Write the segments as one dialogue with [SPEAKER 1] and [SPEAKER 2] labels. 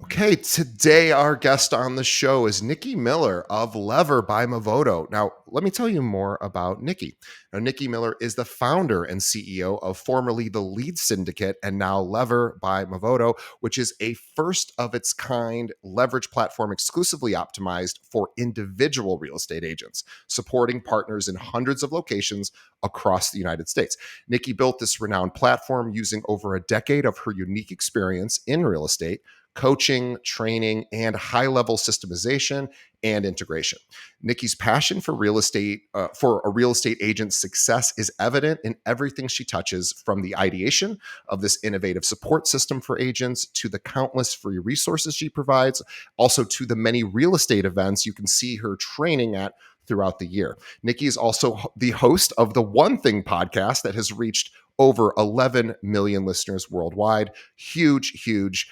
[SPEAKER 1] Okay, today our guest on the show is Nikki Miller of Lever by Movoto. Now, let me tell you more about Nikki. Now, Nikki Miller is the founder and CEO of formerly the LEAD Syndicate and now Lever by Movoto, which is a first of its kind leverage platform exclusively optimized for individual real estate agents, supporting partners in hundreds of locations across the United States. Nikki built this renowned platform using over a decade of her unique experience in real estate, coaching, training, and high level systemization and integration. Nikki's passion for for a real estate agent's success is evident in everything she touches, from the ideation of this innovative support system for agents to the countless free resources she provides, also to the many real estate events you can see her training at throughout the year. Nikki is also the host of the One Thing podcast that has reached over 11 million listeners worldwide. Huge.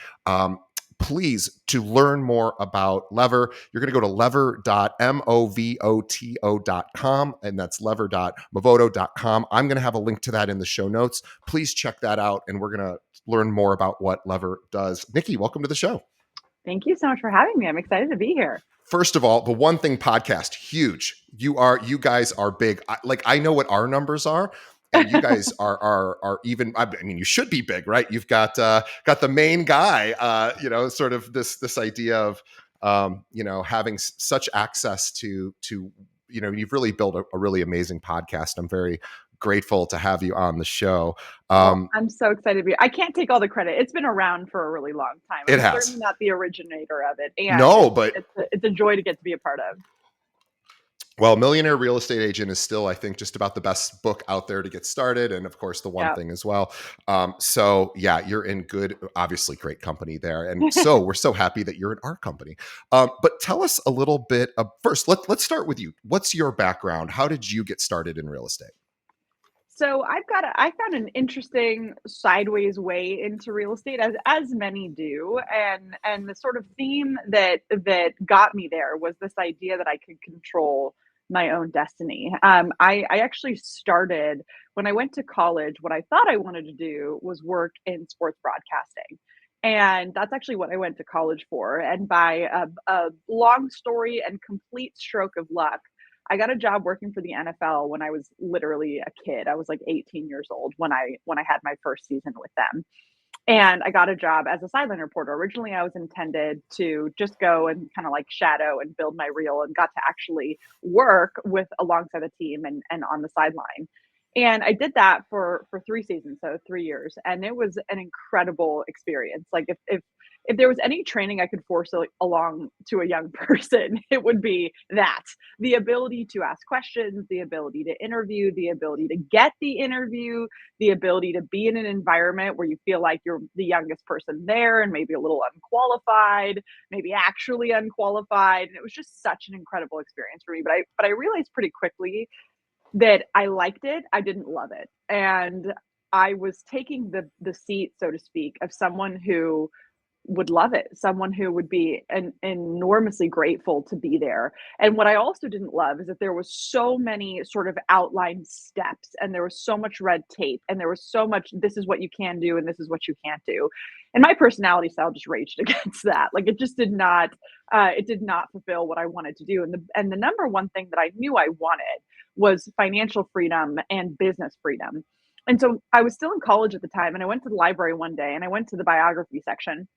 [SPEAKER 1] Please, to learn more about Lever, you're going to go to lever.movoto.com, and that's lever.movoto.com. I'm going to have a link to that in the show notes. Please check that out, and we're going to learn more about what Lever does. Nikki, welcome to the show.
[SPEAKER 2] Thank you so much for having me. I'm excited to be here.
[SPEAKER 1] First of all, the One Thing podcast, huge. You guys are big. I know what our numbers are, and you guys are even. I mean, you should be big, right? You've got the main guy. Sort of this idea of having such access to you've really built a really amazing podcast. I'm very grateful to have you on the show.
[SPEAKER 2] Well, I'm so excited to be. I can't take all the credit. It's been around for a really long time.
[SPEAKER 1] It
[SPEAKER 2] I'm certainly
[SPEAKER 1] has.
[SPEAKER 2] not the originator of it, and
[SPEAKER 1] No, but
[SPEAKER 2] it's a joy to get to be a part of.
[SPEAKER 1] well, Millionaire Real Estate Agent is still, I think, just about the best book out there to get started. And of course, the One
[SPEAKER 2] Yeah.
[SPEAKER 1] Thing as well. So yeah, you're in good, obviously great company there. And so we're so happy that you're in our company. But tell us a little bit of, first, let's start with you. What's your background? How did you get started in real estate?
[SPEAKER 2] So I found an interesting sideways way into real estate, as many do, and the sort of theme that got me there was this idea that I could control my own destiny. I actually started when I went to college. What I thought I wanted to do was work in sports broadcasting. And that's actually what I went to college for. And by a long story and complete stroke of luck, I got a job working for the NFL when I was literally a kid. I was like 18 years old when I had my first season with them. And I got a job as a sideline reporter. Originally, I was intended to just go and kind of like shadow and build my reel, and got to actually work with alongside the team and on the sideline. And I did that for 3 seasons, so 3 years, and it was an incredible experience. Like if there was any training I could force along to a young person, it would be that: the ability to ask questions, the ability to interview, the ability to get the interview, the ability to be in an environment where you feel like you're the youngest person there and maybe a little unqualified, maybe actually unqualified. And it was just such an incredible experience for me. But I realized pretty quickly that I liked it, I didn't love it. And I was taking the seat, so to speak, of someone who would love it, someone who would be enormously grateful to be there. And what I also didn't love is that there was so many sort of outlined steps, and there was so much red tape, and there was so much, this is what you can do and this is what you can't do. And my personality style just raged against that. Like it did not fulfill what I wanted to do. And the number one thing that I knew I wanted was financial freedom and business freedom. And so I was still in college at the time, and I went to the library one day and I went to the biography section,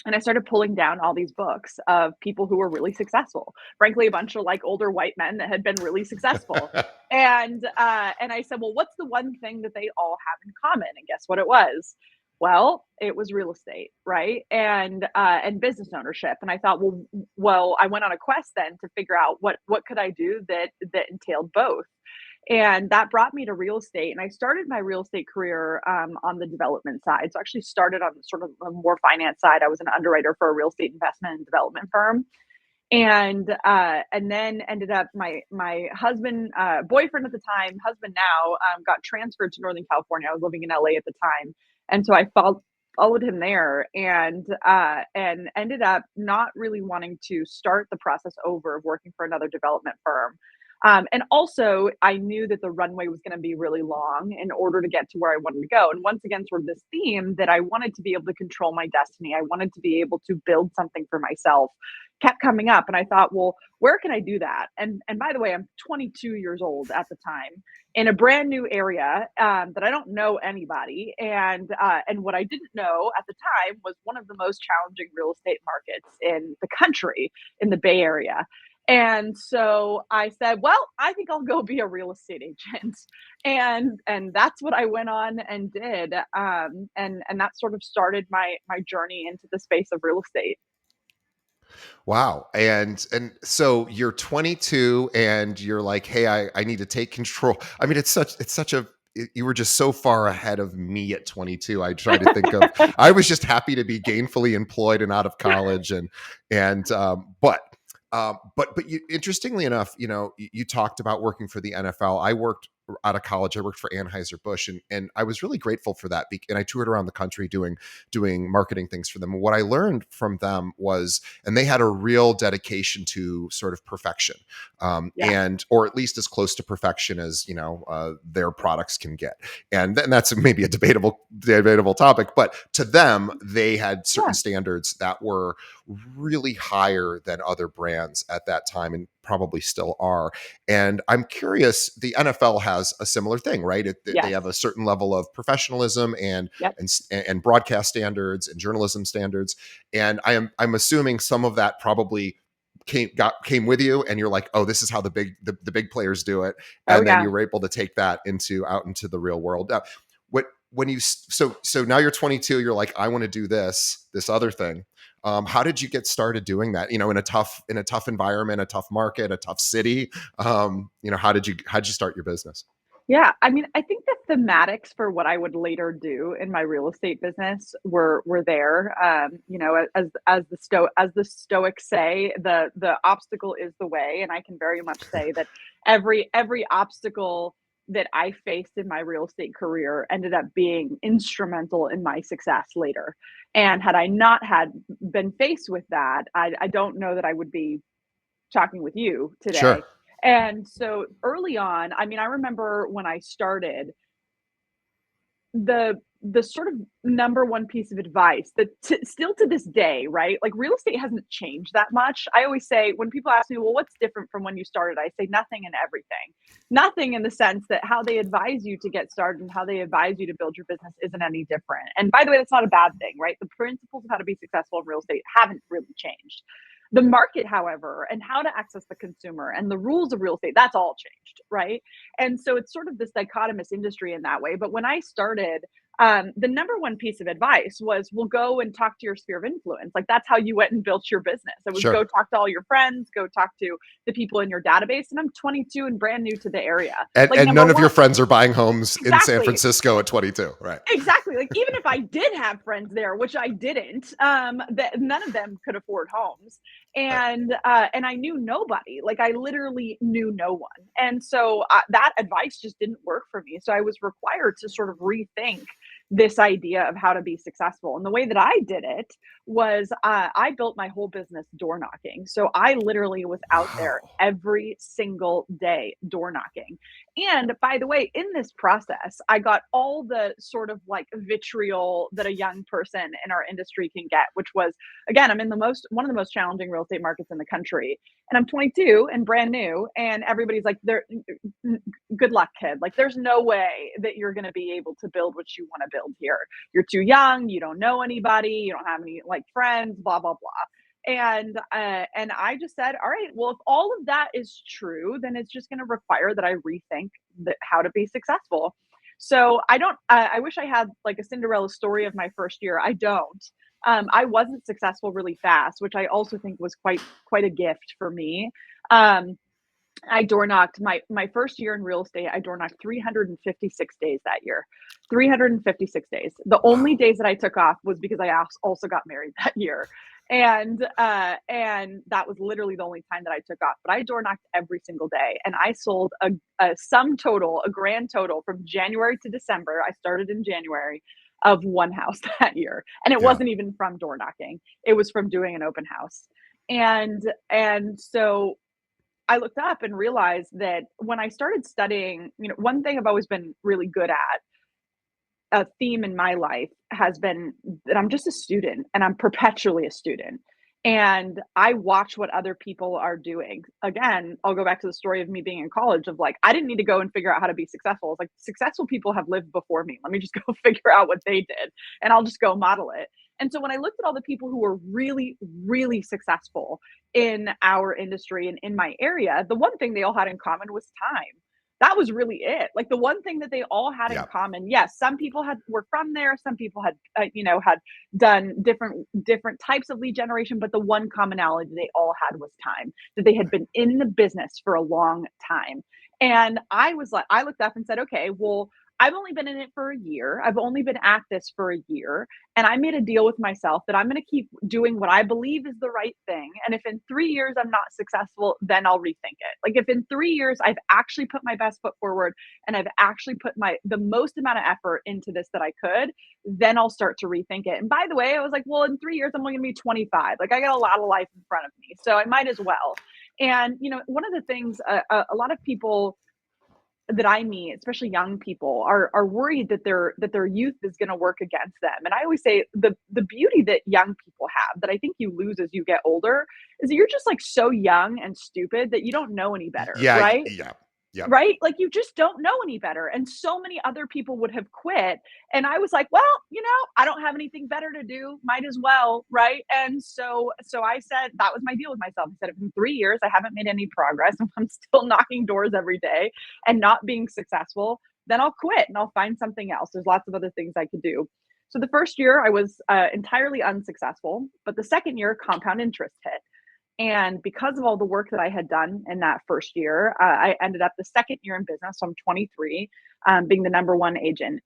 [SPEAKER 2] and I started pulling down all these books of people who were really successful. Frankly, a bunch of like older white men that had been really successful. And I said, well, what's the one thing that they all have in common? And guess what it was? Well, it was real estate, right? And business ownership. And I thought, well, I went on a quest then to figure out what could I do that entailed both. And that brought me to real estate. And I started my real estate career on the development side. So I actually started on sort of the more finance side. I was an underwriter for a real estate investment and development firm. And then ended up my husband, boyfriend at the time, husband now, got transferred to Northern California. I was living in LA at the time. And so I followed him there, and ended up not really wanting to start the process over of working for another development firm. And also, I knew that the runway was going to be really long in order to get to where I wanted to go. And once again, sort of this theme that I wanted to be able to control my destiny, I wanted to be able to build something for myself, kept coming up. And I thought, well, where can I do that? And by the way, I'm 22 years old at the time in a brand new area that I don't know anybody. And what I didn't know at the time was one of the most challenging real estate markets in the country, in the Bay Area. And so I said, "Well, I think I'll go be a real estate agent," and that's what I went on and did, and that sort of started my journey into the space of real estate.
[SPEAKER 1] Wow. And so you're 22 and you're like, "Hey, I need to take control." I mean, it's such a you were just so far ahead of me at 22. I try to think of I was just happy to be gainfully employed and out of college but you, interestingly enough, you talked about working for the NFL. I worked out of college. I worked for Anheuser-Busch, and I was really grateful for that. And I toured around the country doing marketing things for them. And what I learned from them was, and they had a real dedication to sort of perfection,
[SPEAKER 2] Yeah.
[SPEAKER 1] and or at least as close to perfection as their products can get. And that's maybe a debatable topic, but to them, they had certain
[SPEAKER 2] Yeah.
[SPEAKER 1] standards that were really higher than other brands at that time, and probably still are. And I'm curious, the NFL has a similar thing, right? They
[SPEAKER 2] Yes.
[SPEAKER 1] have a certain level of professionalism
[SPEAKER 2] Yep.
[SPEAKER 1] and broadcast standards and journalism standards. And I'm assuming some of that probably came with you, and you're like, oh, this is how the big players do it.
[SPEAKER 2] Oh,
[SPEAKER 1] And then
[SPEAKER 2] yeah.
[SPEAKER 1] you were able to take that into out into the real world. What when you so now you're 22, you're like, I want to do this other thing. How did you get started doing that? In a tough environment, a tough market, a tough city. How did you start your business?
[SPEAKER 2] Yeah, I mean, I think the thematics for what I would later do in my real estate business were there. As the Stoics say, the obstacle is the way, and I can very much say that every obstacle that I faced in my real estate career ended up being instrumental in my success later. And had I not had been faced with that, I don't know that I would be talking with you today.
[SPEAKER 1] Sure.
[SPEAKER 2] And so early on, I mean, I remember when I started, the sort of number one piece of advice that still to this day, right? Like real estate hasn't changed that much. I always say when people ask me, well, what's different from when you started? I say nothing and everything. Nothing in the sense that how they advise you to get started and how they advise you to build your business isn't any different. And by the way, that's not a bad thing, right? The principles of how to be successful in real estate haven't really changed. The market, however, and how to access the consumer and the rules of real estate, that's all changed, right? And so it's sort of this dichotomous industry in that way. But when I started, the number one piece of advice was, well, go and talk to your sphere of influence. Like that's how you went and built your business. It was go
[SPEAKER 1] Sure.
[SPEAKER 2] talk to all your friends, go talk to the people in your database. And I'm 22 and brand new to the area.
[SPEAKER 1] And
[SPEAKER 2] Like
[SPEAKER 1] and
[SPEAKER 2] number
[SPEAKER 1] none of your
[SPEAKER 2] one,
[SPEAKER 1] friends are buying homes in San
[SPEAKER 2] exactly.
[SPEAKER 1] Francisco at 22, right?
[SPEAKER 2] Exactly, like, even if I did have friends there, which I didn't, that none of them could afford homes,
[SPEAKER 1] Right.
[SPEAKER 2] and I knew nobody, like, I literally knew no one, and so, that advice just didn't work for me, so I was required to sort of rethink this idea of how to be successful, and the way that I did it was, I built my whole business door knocking, so I literally was out there
[SPEAKER 1] Wow.
[SPEAKER 2] every single day door knocking, and by the way, in this process, I got all the sort of like vitriol that a young person in our industry can get, which was again, I'm in the most one of the most challenging real estate markets in the country. And I'm 22 and brand new, and everybody's like, "There, good luck, kid. Like, there's no way that you're going to be able to build what you want to build here. You're too young. You don't know anybody. You don't have any like friends. Blah blah blah." And I just said, all right, well, if all of that is true, then it's just going to require that I rethink how to be successful. So I don't. I wish I had like a Cinderella story of my first year. I don't. I wasn't successful really fast, which I also think was quite a gift for me. Um, I door knocked my first year in real estate. I door knocked 356 days that year. 356 days. The only
[SPEAKER 1] Wow.
[SPEAKER 2] days that I took off was because I also got married that year. And that was literally the only time that I took off. But I door knocked every single day, and I sold a sum total, a grand total from January to December. I started in January of one house that year, and it
[SPEAKER 1] Yeah.
[SPEAKER 2] wasn't even from door knocking. It was from doing an open house, and so I looked up and realized that when I started studying, one thing I've always been really good at, a theme in my life has been that I'm just a student and I'm perpetually a student. And I watch what other people are doing. Again, I'll go back to the story of me being in college of like, I didn't need to go and figure out how to be successful. It's like successful people have lived before me. Let me just go figure out what they did and I'll just go model it. And so when I looked at all the people who were really, really successful in our industry and in my area, the one thing they all had in common was time. That was really it. Like the one thing that they all had in
[SPEAKER 1] Yeah.
[SPEAKER 2] common. Yes, some people were from there. Some people had done different types of lead generation, but the one commonality they all had was time. That they had been in the business for a long time. And I was like, I looked up and said, okay, well, I've only been in it for a year. I've only been at this for a year. And I made a deal with myself that I'm going to keep doing what I believe is the right thing. And if in 3 years I'm not successful, then I'll rethink it. Like if in 3 years I've actually put my best foot forward and I've actually put the most amount of effort into this that I could, then I'll start to rethink it. And by the way, I was like, well, in 3 years I'm only going to be 25. Like I got a lot of life in front of me, so I might as well. And one of the things a lot of people that I meet, especially young people, are worried that their youth is going to work against them. And I always say the beauty that young people have that I think you lose as you get older is that you're just like so young and stupid that you don't know any better,
[SPEAKER 1] Yeah.
[SPEAKER 2] right?
[SPEAKER 1] Yeah. Yeah.
[SPEAKER 2] Right? Like you just don't know any better. And so many other people would have quit. And I was like, well, I don't have anything better to do. Might as well. Right. And so I said that was my deal with myself. I said, if in 3 years I haven't made any progress and I'm still knocking doors every day and not being successful, then I'll quit and I'll find something else. There's lots of other things I could do. So the first year I was entirely unsuccessful, but the second year compound interest hit. And because of all the work that I had done in that first year, I ended up the second year in business. So I'm 23, being the number one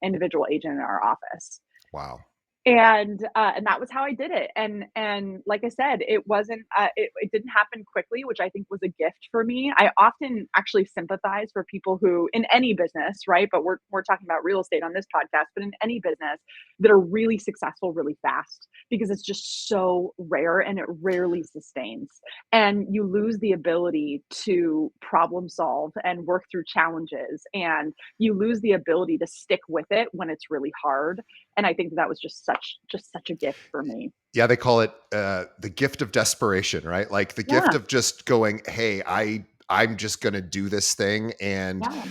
[SPEAKER 2] individual agent in our office.
[SPEAKER 1] Wow.
[SPEAKER 2] And that was how I did it. And like I said, it wasn't it didn't happen quickly, which I think was a gift for me. I often actually sympathize for people who in any business, right? But we're talking about real estate on this podcast, but in any business that are really successful really fast because it's just so rare and it rarely sustains. And you lose the ability to problem solve and work through challenges and you lose the ability to stick with it when it's really hard, and I think that was just such a gift for me.
[SPEAKER 1] Yeah, they call it the gift of desperation, right? Like the gift
[SPEAKER 2] Yeah,
[SPEAKER 1] of just going, "Hey, I'm just going to do this thing," and
[SPEAKER 2] yeah,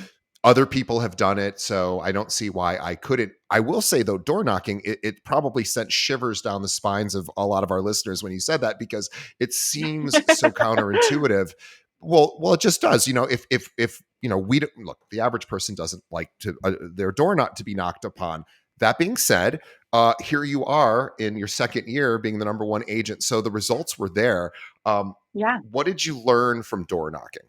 [SPEAKER 1] other people have done it, so I don't see why I couldn't. I will say though, door knocking, it probably sent shivers down the spines of a lot of our listeners when you said that because it seems so counterintuitive. Well, it just does. If we don't look, the average person doesn't like to their door not to be knocked upon. That being said, here you are in your second year being the number one agent, so the results were there.
[SPEAKER 2] yeah.
[SPEAKER 1] What did you learn from door knocking?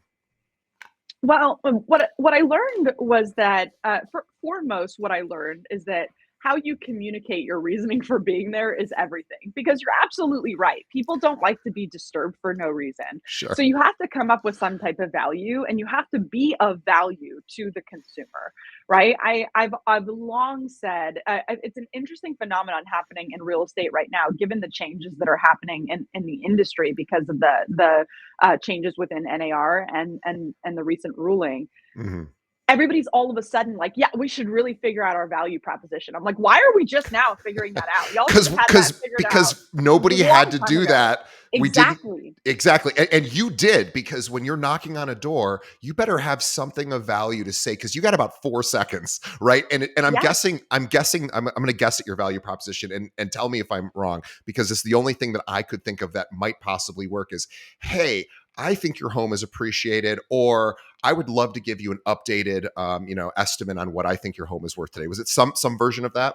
[SPEAKER 2] Well, what I learned was that, foremost, what I learned is that how you communicate your reasoning for being there is everything. Because you're absolutely right. People don't like to be disturbed for no reason.
[SPEAKER 1] Sure.
[SPEAKER 2] So you have to come up with some type of value, and you have to be of value to the consumer, right? I've long said it's an interesting phenomenon happening in real estate right now, given the changes that are happening in the industry because of the changes within NAR and the recent ruling.
[SPEAKER 1] Mhm.
[SPEAKER 2] Everybody's all of a sudden like, yeah, we should really figure out our value proposition. I'm like, why are we just now figuring that out? Y'all should
[SPEAKER 1] because
[SPEAKER 2] have had that
[SPEAKER 1] because
[SPEAKER 2] figured out
[SPEAKER 1] because nobody
[SPEAKER 2] a
[SPEAKER 1] had
[SPEAKER 2] long
[SPEAKER 1] to
[SPEAKER 2] time
[SPEAKER 1] do
[SPEAKER 2] ago.
[SPEAKER 1] that. We didn't.
[SPEAKER 2] Exactly.
[SPEAKER 1] Exactly. And you did, because when you're knocking on a door, you better have something of value to say, because you got about 4 seconds, right? And I'm
[SPEAKER 2] Yes.
[SPEAKER 1] guessing, I'm going to guess at your value proposition, and tell me if I'm wrong, because it's the only thing that I could think of that might possibly work is, hey, I think your home is appreciated, or I would love to give you an updated, estimate on what I think your home is worth today. Was it some version of that?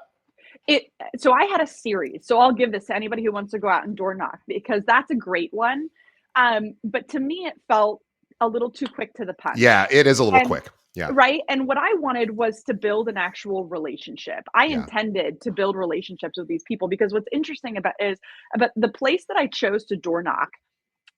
[SPEAKER 2] It So I had a series. So I'll give this to anybody who wants to go out and door knock because that's a great one. But to me, it felt a little too quick to the punch.
[SPEAKER 1] Yeah, it is a little
[SPEAKER 2] And
[SPEAKER 1] quick. Yeah,
[SPEAKER 2] right. And what I wanted was to build an actual relationship. I
[SPEAKER 1] yeah,
[SPEAKER 2] intended to build relationships with these people because what's interesting about the place that I chose to door knock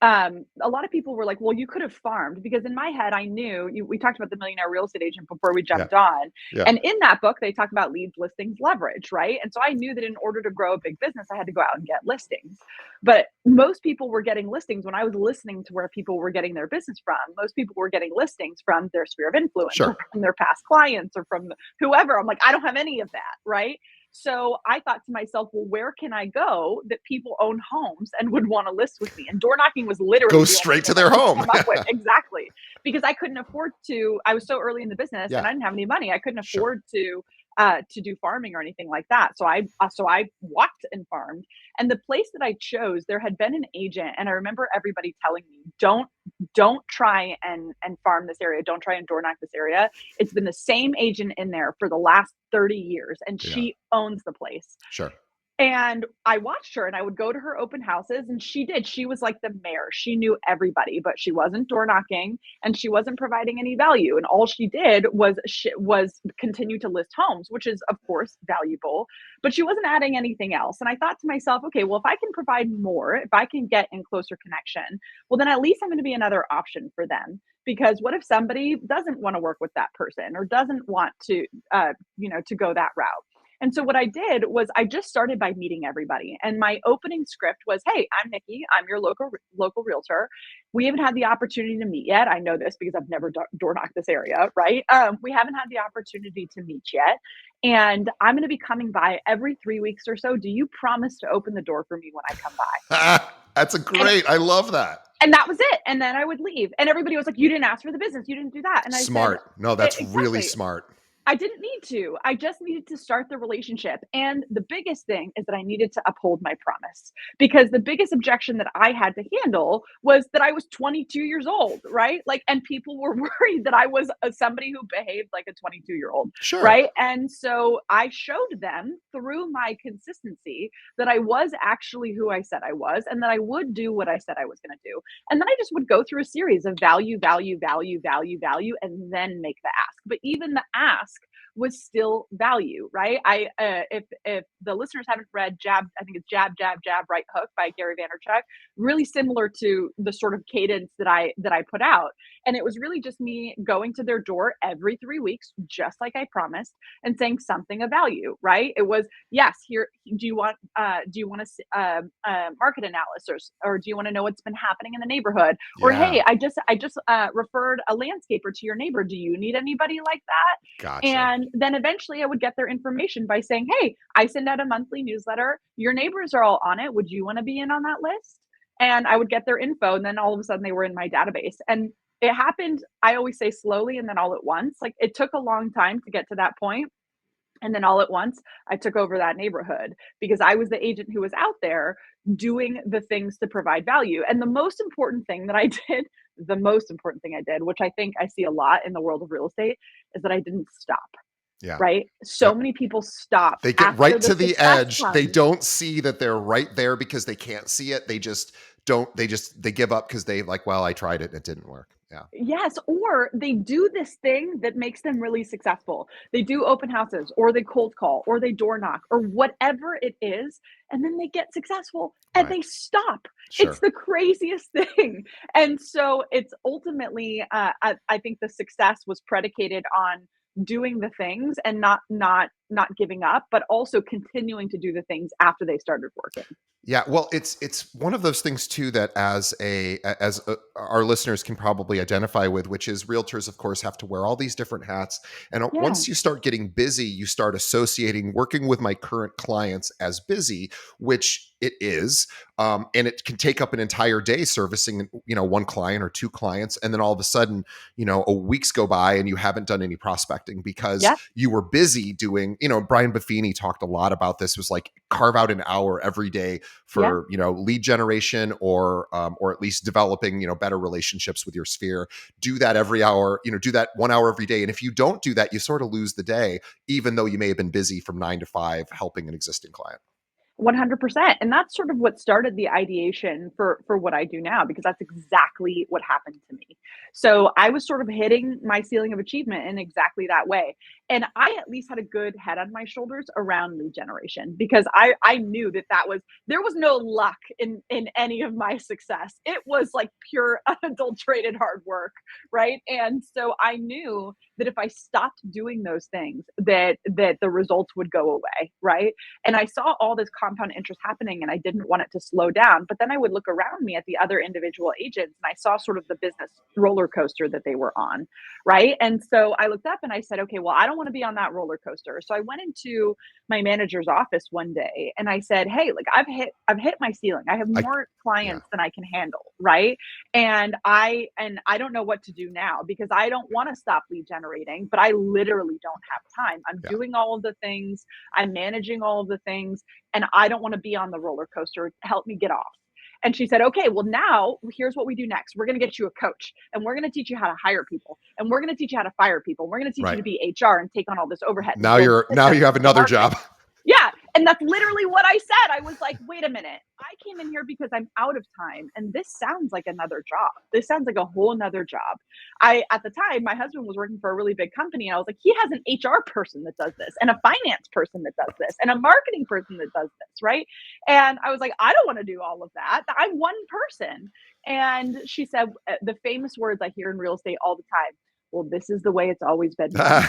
[SPEAKER 2] a lot of people were like, well, you could have farmed, because in my head, I knew we talked about the Millionaire Real Estate Agent before we
[SPEAKER 1] Yeah.
[SPEAKER 2] jumped on.
[SPEAKER 1] Yeah.
[SPEAKER 2] And in that book, they talk about leads, listings, leverage, right? And so I knew that in order to grow a big business, I had to go out and get listings. But most people were getting listings when I was listening to where people were getting their business from. Most people were getting listings from their sphere of influence or
[SPEAKER 1] Sure.
[SPEAKER 2] from their past clients or from whoever. I'm like, I don't have any of that, right? So I thought to myself, well, where can I go that people own homes and would want to list with me? And door knocking was literally
[SPEAKER 1] Go
[SPEAKER 2] the only
[SPEAKER 1] straight to
[SPEAKER 2] thing I
[SPEAKER 1] their
[SPEAKER 2] could
[SPEAKER 1] home.
[SPEAKER 2] come up with. Exactly. Because I couldn't afford to, I was so early in the business and
[SPEAKER 1] Yeah.
[SPEAKER 2] I didn't have any money. I couldn't
[SPEAKER 1] Sure.
[SPEAKER 2] afford to do farming or anything like that. So I walked and farmed. And the place that I chose, there had been an agent, and I remember everybody telling me, don't try and farm this area. Don't try and door knock this area. It's been the same agent in there for the last 30 years, and
[SPEAKER 1] Yeah.
[SPEAKER 2] she owns the place.
[SPEAKER 1] Sure.
[SPEAKER 2] And I watched her and I would go to her open houses, and she did. She was like the mayor. She knew everybody, but she wasn't door knocking and she wasn't providing any value. And all she did was continue to list homes, which is of course valuable, but she wasn't adding anything else. And I thought to myself, okay, well, if I can provide more, if I can get in closer connection, well, then at least I'm going to be another option for them. Because what if somebody doesn't want to work with that person or doesn't want to go that route? And so what I did was I just started by meeting everybody. And my opening script was, "Hey, I'm Nikki. I'm your local realtor. We haven't had the opportunity to meet yet. I know this because I've never door knocked this area, right? We haven't had the opportunity to meet yet, and I'm going to be coming by every 3 weeks or so. Do you promise to open the door for me when I come by?"
[SPEAKER 1] That's a
[SPEAKER 2] And
[SPEAKER 1] great. I love that.
[SPEAKER 2] that was it. And then I would leave, and everybody was like, "You didn't ask for the business. You didn't do that." And I said,
[SPEAKER 1] Smart. No, that's really
[SPEAKER 2] Exactly.
[SPEAKER 1] smart.
[SPEAKER 2] I didn't need to. I just needed to start the relationship. And the biggest thing is that I needed to uphold my promise, because the biggest objection that I had to handle was that I was 22 years old, right? Like, and people were worried that I was somebody who behaved like a 22-year-old,
[SPEAKER 1] Sure.
[SPEAKER 2] right? And so I showed them through my consistency that I was actually who I said I was and that I would do what I said I was going to do. And then I just would go through a series of value, value, value, value, value, and then make the ask. But even the ask was still value, right? If the listeners haven't read Jab, I think it's Jab, Jab, Jab, Right Hook by Gary Vaynerchuk, really similar to the sort of cadence that I put out. And it was really just me going to their door every 3 weeks, just like I promised, and saying something of value, right? It was, yes, here, do you want to market analysis, or do you want to know what's been happening in the neighborhood? Or,
[SPEAKER 1] Yeah.
[SPEAKER 2] hey, I just referred a landscaper to your neighbor. Do you need anybody like that?
[SPEAKER 1] Gotcha.
[SPEAKER 2] And then eventually I would get their information by saying, "Hey, I send out a monthly newsletter. Your neighbors are all on it. Would you want to be in on that list?" And I would get their info. And then all of a sudden they were in my database. And it happened, I always say, slowly and then all at once. Like, it took a long time to get to that point. And then all at once, I took over that neighborhood because I was the agent who was out there doing the things to provide value. And the most important thing that I did, the most important thing I did, which I think I see a lot in the world of real estate, is that I didn't stop,
[SPEAKER 1] Yeah.
[SPEAKER 2] right? So
[SPEAKER 1] Yep.
[SPEAKER 2] many people stop
[SPEAKER 1] They get
[SPEAKER 2] after
[SPEAKER 1] right
[SPEAKER 2] the
[SPEAKER 1] to the
[SPEAKER 2] success
[SPEAKER 1] edge. They
[SPEAKER 2] comes.
[SPEAKER 1] don't see that they're right there because they can't see it. They just don't. They give up because they like, well, I tried it and it didn't work. Yeah.
[SPEAKER 2] Yes, or they do this thing that makes them really successful. They do open houses, or they cold call, or they door knock, or whatever it is, and then they get successful and
[SPEAKER 1] Right.
[SPEAKER 2] they stop. It's
[SPEAKER 1] Sure.
[SPEAKER 2] the craziest thing. And so it's ultimately, I think the success was predicated on doing the things and not giving up, but also continuing to do the things after they started working.
[SPEAKER 1] Yeah, well, it's one of those things too that our listeners can probably identify with, which is realtors, of course, have to wear all these different hats. And
[SPEAKER 2] Yeah.
[SPEAKER 1] once you start getting busy, you start associating working with my current clients as busy, which it is, and it can take up an entire day servicing, one client or two clients, and then all of a sudden, a weeks go by and you haven't done any prospecting because
[SPEAKER 2] Yeah.
[SPEAKER 1] you were busy doing. Brian Buffini talked a lot about this. Was like carve out an hour every day
[SPEAKER 2] Yeah.
[SPEAKER 1] for lead generation or at least developing better relationships with your sphere. Do that every hour, do that 1 hour every day. And if you don't do that, you sort of lose the day, even though you may have been busy from 9 to 5 helping an existing client.
[SPEAKER 2] 100%. And that's sort of what started the ideation for what I do now, because that's exactly what happened to me. So I was sort of hitting my ceiling of achievement in exactly that way. And I at least had a good head on my shoulders around lead generation, because I knew that there was no luck in any of my success. It was like pure unadulterated hard work, right? And so I knew that if I stopped doing those things, that the results would go away, right? And I saw all this compound interest happening, and I didn't want it to slow down. But then I would look around me at the other individual agents, and I saw sort of the business roller coaster that they were on, right? And so I looked up and I said, okay, well, I don't want to be on that roller coaster. So I went into my manager's office one day and I said, hey, like I've hit my ceiling. I have
[SPEAKER 1] I
[SPEAKER 2] more
[SPEAKER 1] yeah.
[SPEAKER 2] clients than I can handle, right? And I don't know what to do now, because I don't want to stop lead generating, but I literally don't have time. I'm
[SPEAKER 1] Yeah.
[SPEAKER 2] doing all of the things, I'm managing all of the things, and I don't want to be on the roller coaster. Help me get off. And she said, okay, well, now here's what we do next. We're going to get you a coach, and we're going to teach you how to hire people, and we're going to teach you how to fire people. And we're going to teach you
[SPEAKER 1] Right.
[SPEAKER 2] to be HR and take on all this overhead and
[SPEAKER 1] Now
[SPEAKER 2] build
[SPEAKER 1] you're now you
[SPEAKER 2] systems
[SPEAKER 1] have
[SPEAKER 2] for
[SPEAKER 1] another
[SPEAKER 2] marketing.
[SPEAKER 1] job.
[SPEAKER 2] Yeah, and that's literally what I said. I was like, "Wait a minute. I came in here because I'm out of time, and this sounds like another job. This sounds like a whole 'nother job." At the time, my husband was working for a really big company, and I was like, "He has an HR person that does this, and a finance person that does this, and a marketing person that does this, right?" And I was like, "I don't wanna do all of that. I'm one person." And she said, the famous words I hear in real estate all the time, "Well, this is the way it's always been done."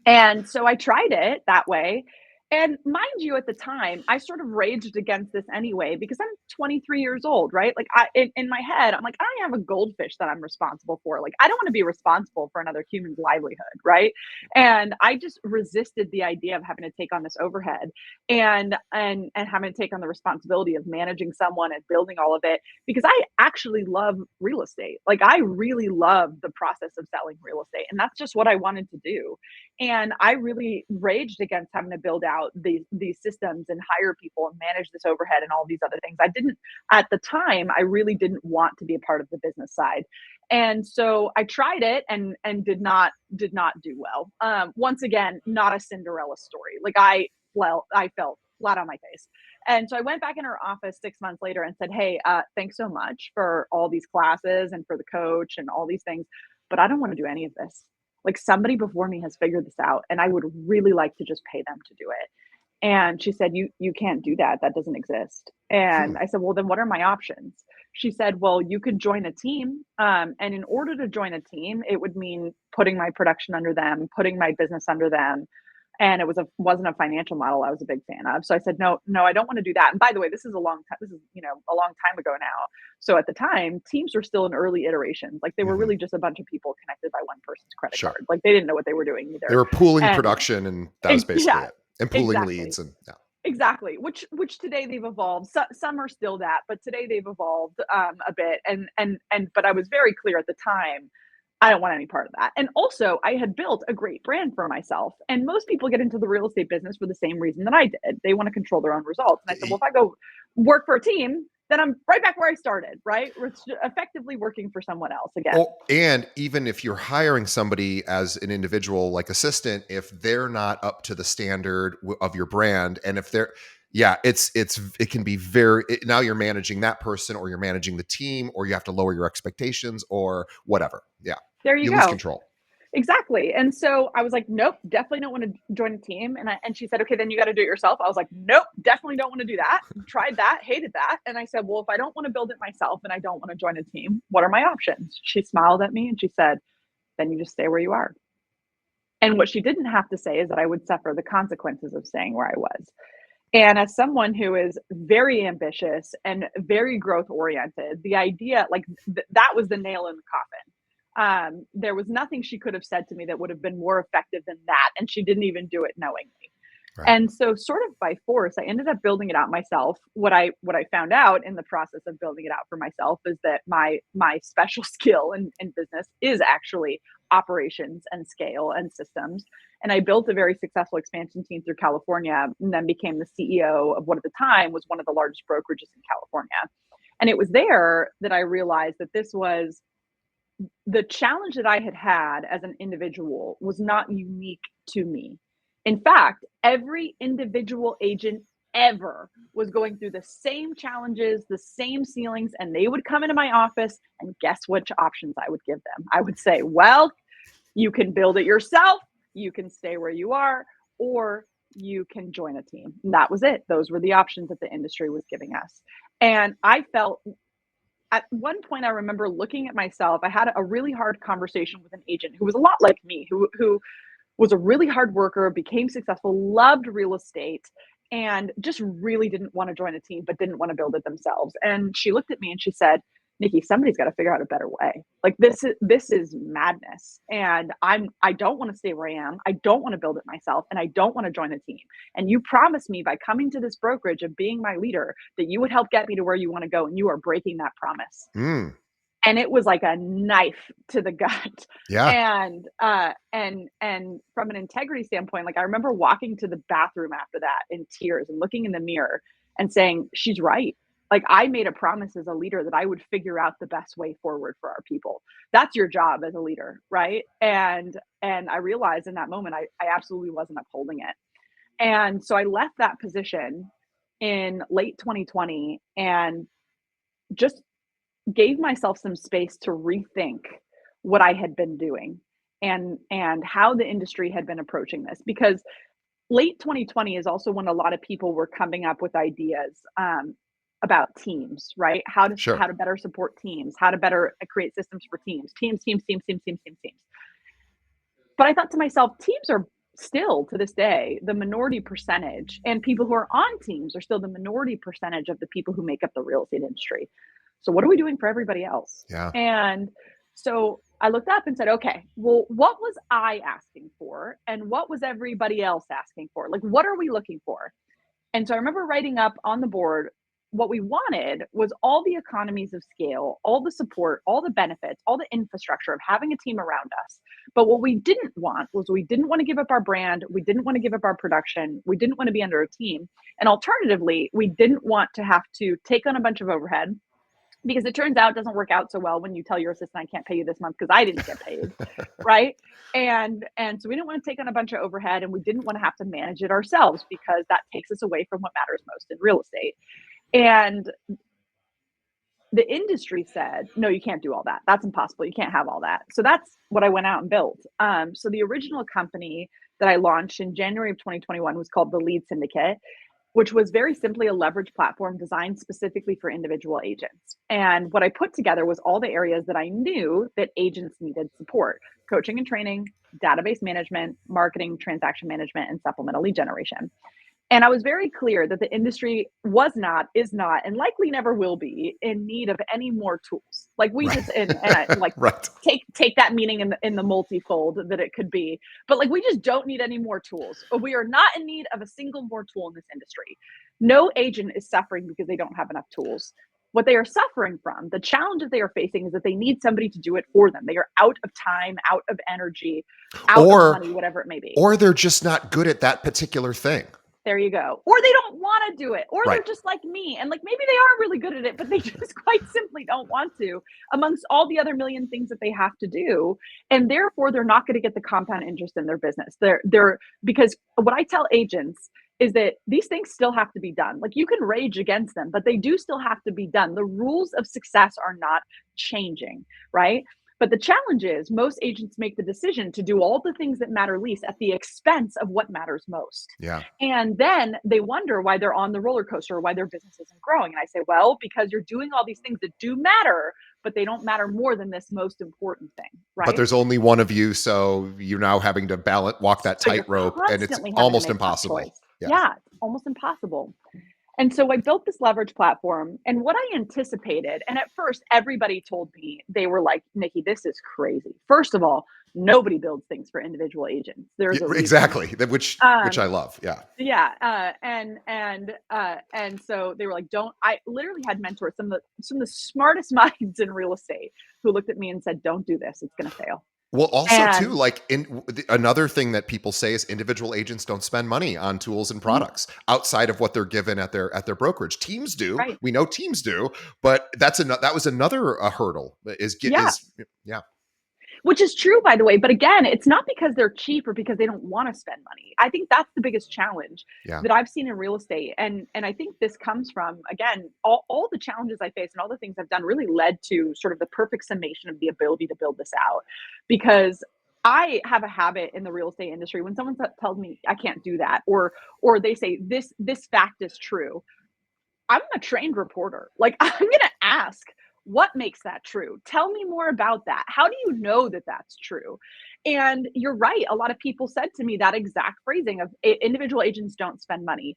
[SPEAKER 2] And so I tried it that way. And mind you, at the time, I sort of raged against this anyway, because I'm 23 years old, right? Like in my head, I'm like, I have a goldfish that I'm responsible for. Like, I don't want to be responsible for another human's livelihood, right? And I just resisted the idea of having to take on this overhead, and having to take on the responsibility of managing someone and building all of it, because I actually love real estate. Like, I really love the process of selling real estate, and that's just what I wanted to do. And I really raged against having to build out these systems and hire people and manage this overhead and all these other things. I didn't At the time, I really didn't want to be a part of the business side. And so I tried it, and did not do well. Once again, not a Cinderella story. Like, I fell flat on my face. And so I went back in her office 6 months later and said, "Hey, thanks so much for all these classes and for the coach and all these things, but I don't want to do any of this. Like, somebody before me has figured this out, and I would really like to just pay them to do it." And she said, "You can't do that. That doesn't exist."
[SPEAKER 1] Hmm.
[SPEAKER 2] And I said, "Well, then what are my options?" She said, "Well, you could join a team. And in order to join a team, it would mean putting my production under them, putting my business under them." And wasn't a financial model I was a big fan of. So I said, "No, no, I don't want to do that." And by the way, this is a long time. This is, a long time ago now. So at the time, teams were still in early iterations. Like, they were
[SPEAKER 1] Hmm.
[SPEAKER 2] really just a bunch of people connected by one person's credit
[SPEAKER 1] Sure.
[SPEAKER 2] card. Like, they didn't know what they were doing
[SPEAKER 1] They
[SPEAKER 2] either.
[SPEAKER 1] were pooling
[SPEAKER 2] And
[SPEAKER 1] production, and that was basically
[SPEAKER 2] yeah,
[SPEAKER 1] it. And pooling
[SPEAKER 2] exactly.
[SPEAKER 1] leads, and yeah.
[SPEAKER 2] Exactly, which today they've evolved. Some are still that, but today they've evolved a bit. And but I was very clear at the time, I don't want any part of that. And also, I had built a great brand for myself. And most people get into the real estate business for the same reason that I did. They want to control their own results. And I said, well, if I go work for a team, then I'm right back where I started, right? We're effectively working for someone else again.
[SPEAKER 1] Oh, and even if you're hiring somebody as an individual like assistant, if they're not up to the standard of your brand, and if they're, yeah, it can be now you're managing that person, or you're managing the team, or you have to lower your expectations or whatever. Yeah,
[SPEAKER 2] There you
[SPEAKER 1] you lose
[SPEAKER 2] go.
[SPEAKER 1] control.
[SPEAKER 2] Exactly. And so I was like, "Nope, definitely don't wanna join a team." And she said, "Okay, then you gotta do it yourself." I was like, "Nope, definitely don't wanna do that." Tried that, hated that. And I said, "Well, if I don't wanna build it myself and I don't wanna join a team, what are my options?" She smiled at me and she said, "Then you just stay where you are." And what she didn't have to say is that I would suffer the consequences of staying where I was. And as someone who is very ambitious and very growth oriented, the idea, like, that was the nail in the coffin. There was nothing she could have said to me that would have been more effective than that, and she didn't even do it knowingly.
[SPEAKER 1] Right.
[SPEAKER 2] And so, sort of by force, I ended up building it out myself. What I found out in the process of building it out for myself is that my special skill in business is actually operations and scale and systems. And I built a very successful expansion team through California, and then became the CEO of what at the time was one of the largest brokerages in California. And it was there that I realized that this was the challenge that I had had as an individual was not unique to me. In fact, every individual agent ever was going through the same challenges, the same ceilings, and they would come into my office, and guess which options I would give them? I would say, well, you can build it yourself, you can stay where you are, or you can join a team. And that was it. Those were the options that the industry was giving us. And I felt at one point, I remember looking at myself. I had a really hard conversation with an agent who was a lot like me, who was a really hard worker, became successful, loved real estate, and just really didn't want to join a team, but didn't want to build it themselves. And she looked at me and she said, Nikki, somebody's got to figure out a better way. Like this is madness. And I don't want to stay where I am. I don't want to build it myself. And I don't want to join a team. And you promised me by coming to this brokerage of being my leader that you would help get me to where you want to go. And you are breaking that promise.
[SPEAKER 1] Mm,
[SPEAKER 2] And it was like a knife to the gut.
[SPEAKER 1] yeah.
[SPEAKER 2] And from an integrity standpoint, like I remember walking to the bathroom after that in tears and looking in the mirror and saying, she's right. Like I made a promise as a leader that I would figure out the best way forward for our people. That's your job as a leader, right? And I realized in that moment I absolutely wasn't upholding it. And so I left that position in late 2020 and just gave myself some space to rethink what I had been doing and how the industry had been approaching this, because late 2020 is also when a lot of people were coming up with ideas about teams, right?
[SPEAKER 1] Sure.
[SPEAKER 2] How to better support teams, how to better create systems for teams. But I thought to myself, teams are still to this day the minority percentage, and people who are on teams are still the minority percentage of the people who make up the real estate industry. So what are we doing for everybody else?
[SPEAKER 1] Yeah.
[SPEAKER 2] And so I looked up and said, okay, well, what was I asking for? And what was everybody else asking for? Like, what are we looking for? And so I remember writing up on the board, what we wanted was all the economies of scale, all the support, all the benefits, all the infrastructure of having a team around us. But what we didn't want was we didn't want to give up our brand. We didn't want to give up our production. We didn't want to be under a team. And alternatively, we didn't want to have to take on a bunch of overhead, because it turns out it doesn't work out so well when you tell your assistant, I can't pay you this month because I didn't get paid. Right. And so we didn't want to take on a bunch of overhead, and we didn't want to have to manage it ourselves because that takes us away from what matters most in real estate. And the industry said, no, you can't do all that. That's impossible. You can't have all that. So that's what I went out and built. So the original company that I launched in January of 2021 was called the LEAD Syndicate, which was very simply a leverage platform designed specifically for individual agents. And what I put together was all the areas that I knew that agents needed support: coaching and training, database management, marketing, transaction management, and supplemental lead generation. And I was very clear that the industry was not, is not, and likely never will be in need of any more tools. Like we
[SPEAKER 1] Right.
[SPEAKER 2] just, and I like
[SPEAKER 1] Right.
[SPEAKER 2] take that meaning in the multifold that it could be, but like we just don't need any more tools. We are not in need of a single more tool in this industry. No agent is suffering because they don't have enough tools. What they are suffering from, the challenge that they are facing, is that they need somebody to do it for them. They are out of time, out of energy, out of
[SPEAKER 1] Or
[SPEAKER 2] money, whatever it may be.
[SPEAKER 1] or they're just not good at that particular thing.
[SPEAKER 2] There you go. Or they don't want to do it. Or
[SPEAKER 1] Right.
[SPEAKER 2] they're just like me. And like maybe they are really good at it, but they just quite simply don't want to, amongst all the other million things that they have to do. And therefore they're not going to get the compound interest in their business. They're because what I tell agents is that these things still have to be done. Like you can rage against them, but they do still have to be done. The rules of success are not changing, right? But the challenge is most agents make the decision to do all the things that matter least at the expense of what matters most.
[SPEAKER 1] Yeah.
[SPEAKER 2] And then they wonder why they're on the roller coaster or why their business isn't growing. And I say, well, because you're doing all these things that do matter, but they don't matter more than this most important thing,
[SPEAKER 1] But
[SPEAKER 2] right?
[SPEAKER 1] there's only one of you, so you're now having to walk that
[SPEAKER 2] So you're
[SPEAKER 1] tightrope, and it's
[SPEAKER 2] constantly having to
[SPEAKER 1] almost
[SPEAKER 2] make tough
[SPEAKER 1] impossible.
[SPEAKER 2] choice.
[SPEAKER 1] Yeah.
[SPEAKER 2] Yeah, it's almost impossible. And so I built this leverage platform. And what I anticipated, and at first everybody told me, they were like, Nikki, this is crazy. First of all, nobody builds things for individual agents. There's a reason.
[SPEAKER 1] Exactly. Which I love. Yeah.
[SPEAKER 2] Yeah. And so they were like, don't. I literally had mentors, some of the smartest minds in real estate, who looked at me and said, don't do this. It's going to fail.
[SPEAKER 1] Well, also too,
[SPEAKER 2] And
[SPEAKER 1] like another thing that people say is individual agents don't spend money on tools and products outside of what they're given at their brokerage. Teams do.
[SPEAKER 2] right.
[SPEAKER 1] We know teams do, but that was another hurdle.
[SPEAKER 2] Yeah.
[SPEAKER 1] Yeah.
[SPEAKER 2] Which is true, by the way, but again, it's not because they're cheap or because they don't wanna spend money. I think that's the biggest challenge
[SPEAKER 1] Yeah.
[SPEAKER 2] that I've seen in real estate, and I think this comes from, again, all the challenges I face and all the things I've done really led to sort of the perfect summation of the ability to build this out. Because I have a habit in the real estate industry when someone tells me I can't do that, or they say this fact is true, I'm a trained reporter. Like, I'm gonna ask, what makes that true? Tell me more about that. How do you know that that's true? And you're right. A lot of people said to me that exact phrasing of individual agents don't spend money.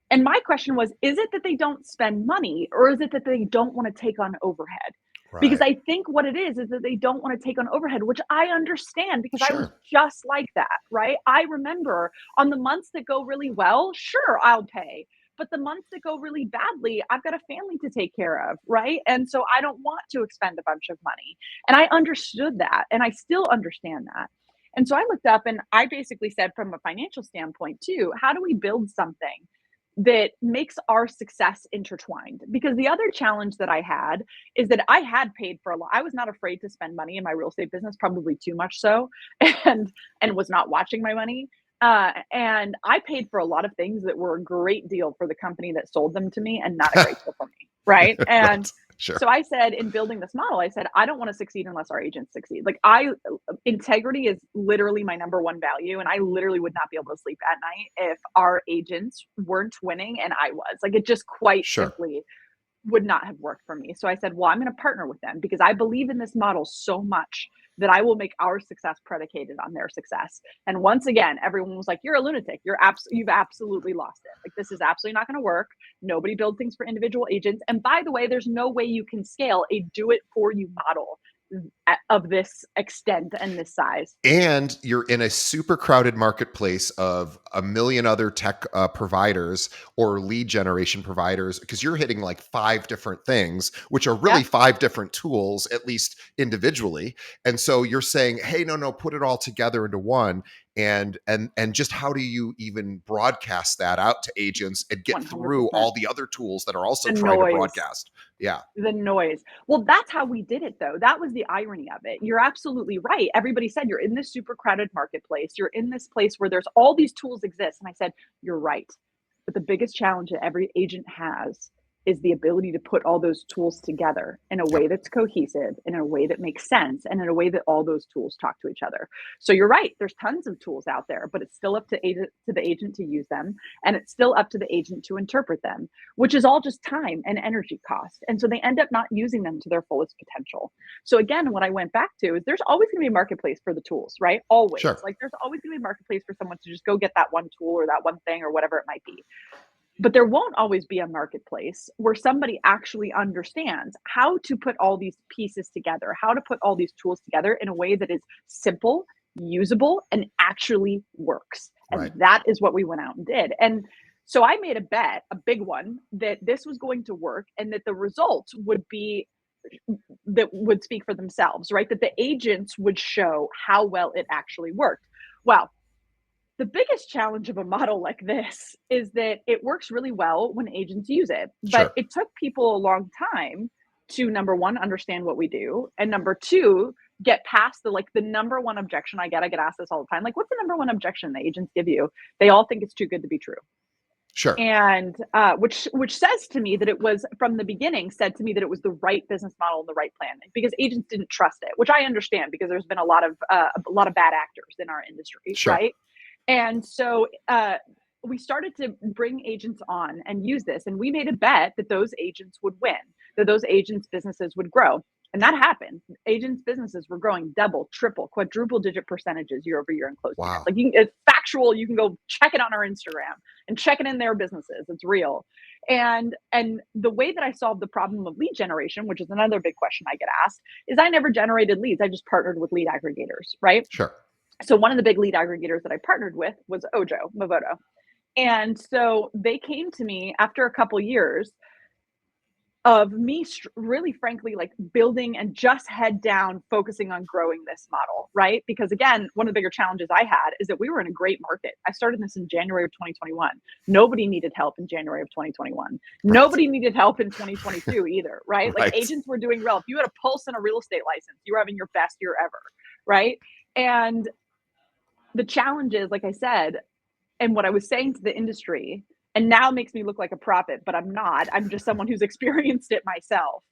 [SPEAKER 2] And my question was, is it that they don't spend money or is it that they don't want to take on overhead? Because
[SPEAKER 1] Right.
[SPEAKER 2] I think what it is that they don't want to take on overhead, which I understand because I was
[SPEAKER 1] Sure.
[SPEAKER 2] just like that, right? I remember on the months that go really well, sure, I'll pay. But the months that go really badly, I've got a family to take care of, right? And so I don't want to expend a bunch of money. And I understood that. And I still understand that. And so I looked up and I basically said, from a financial standpoint, too, how do we build something that makes our success intertwined? Because the other challenge that I had is that I had paid for a lot. I was not afraid to spend money in my real estate business, probably too much so, and was not watching my money. And I paid for a lot of things that were a great deal for the company that sold them to me and not a great deal for me. Right. And
[SPEAKER 1] Right. Sure.
[SPEAKER 2] so I said, in building this model, I said, I don't want to succeed unless our agents succeed. Like, integrity is literally my number one value. And I literally would not be able to sleep at night if our agents weren't winning and I was. Like, it just quite
[SPEAKER 1] Sure.
[SPEAKER 2] simply would not have worked for me. So I said, well, I'm going to partner with them because I believe in this model so much that I will make our success predicated on their success. And once again, everyone was like, you're a lunatic. You've absolutely lost it. Like, this is absolutely not going to work. Nobody builds things for individual agents. And by the way, there's no way you can scale a do it for you model of this extent and this size.
[SPEAKER 1] And you're in a super crowded marketplace of a million other tech providers or lead generation providers, because you're hitting like five different things, which are really
[SPEAKER 2] Yep.
[SPEAKER 1] five different tools, at least individually. And so you're saying, hey, no, put it all together into one. And just how do you even broadcast that out to agents and get through
[SPEAKER 2] 100%.
[SPEAKER 1] all the other tools that are also
[SPEAKER 2] The
[SPEAKER 1] trying to
[SPEAKER 2] noise.
[SPEAKER 1] broadcast? Yeah.
[SPEAKER 2] The noise. Well, that's how we did it, though. That was the irony of it. You're absolutely right. Everybody said, "You're in this super crowded marketplace. You're in this place where there's all these tools exist." And I said, "You're right. But the biggest challenge that every agent has is the ability to put all those tools together in a way
[SPEAKER 1] Yep.
[SPEAKER 2] that's cohesive, in a way that makes sense, and in a way that all those tools talk to each other." So you're right. There's tons of tools out there, but it's still up to the agent to use them, and it's still up to the agent to interpret them, which is all just time and energy cost. And so they end up not using them to their fullest potential. So again, what I went back to is there's always going to be a marketplace for the tools, right? Always.
[SPEAKER 1] Sure.
[SPEAKER 2] Like, there's always going to be a marketplace for someone to just go get that one tool or that one thing or whatever it might be. But there won't always be a marketplace where somebody actually understands how to put all these pieces together, how to put all these tools together in a way that is simple, usable, and actually works. And
[SPEAKER 1] Right.
[SPEAKER 2] that is what we went out and did. And so I made a bet, a big one, that this was going to work and that the results would be that would speak for themselves, right? That the agents would show how well it actually worked. Well, the biggest challenge of a model like this is that it works really well when agents use it, but
[SPEAKER 1] Sure.
[SPEAKER 2] it took people a long time to, number one, understand what we do, and number two, get past the number one objection I get asked this all the time. Like, what's the number one objection the agents give you? They all think it's too good to be true.
[SPEAKER 1] Sure.
[SPEAKER 2] And which says to me that it was, from the beginning, said to me that it was the right business model and the right plan, because agents didn't trust it, which I understand because there's been a lot of bad actors in our industry,
[SPEAKER 1] Sure.
[SPEAKER 2] right? And so we started to bring agents on and use this, and we made a bet that those agents would win, that those agents' businesses would grow. And that happened. Agents' businesses were growing double, triple, quadruple digit percentages year over year in closed units.
[SPEAKER 1] Wow.
[SPEAKER 2] Like, it's factual. You can go check it on our Instagram and check it in their businesses. It's real. And the way that I solved the problem of lead generation, which is another big question I get asked, is I never generated leads. I just partnered with lead aggregators, right?
[SPEAKER 1] Sure.
[SPEAKER 2] So one of the big lead aggregators that I partnered with was Movoto. And so they came to me after a couple years of me really frankly like building and just head down focusing on growing this model, right? Because again, one of the bigger challenges I had is that we were in a great market. I started this in January of 2021. Nobody needed help in January of 2021.
[SPEAKER 1] Right.
[SPEAKER 2] Nobody needed help in 2022 either, right? Like
[SPEAKER 1] Right.
[SPEAKER 2] agents were doing well. If you had a pulse and a real estate license, you were having your best year ever, right? And the challenge is, like I said, and what I was saying to the industry, and now makes me look like a prophet, but I'm not. I'm just someone who's experienced it myself.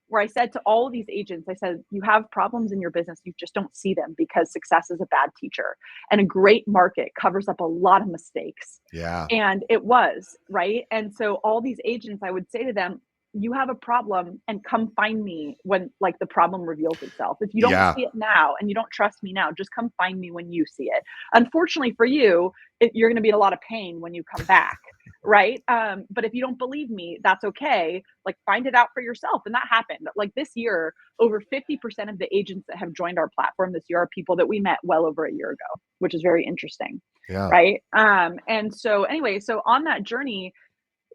[SPEAKER 2] Where I said to all of these agents, I said, you have problems in your business, you just don't see them because success is a bad teacher. And a great market covers up a lot of mistakes.
[SPEAKER 1] Yeah.
[SPEAKER 2] And it was, right? And so all these agents, I would say to them, you have a problem and come find me when like the problem reveals itself. If you don't
[SPEAKER 1] Yeah.
[SPEAKER 2] see it now and you don't trust me now, just come find me when you see it. Unfortunately for you, you're going to be in a lot of pain when you come back, right? But if you don't believe me, that's okay. Like find it out for yourself. And that happened. Like this year, over 50% of the agents that have joined our platform this year are people that we met well over a year ago, which is very interesting,
[SPEAKER 1] Yeah.
[SPEAKER 2] right? And so anyway, so on that journey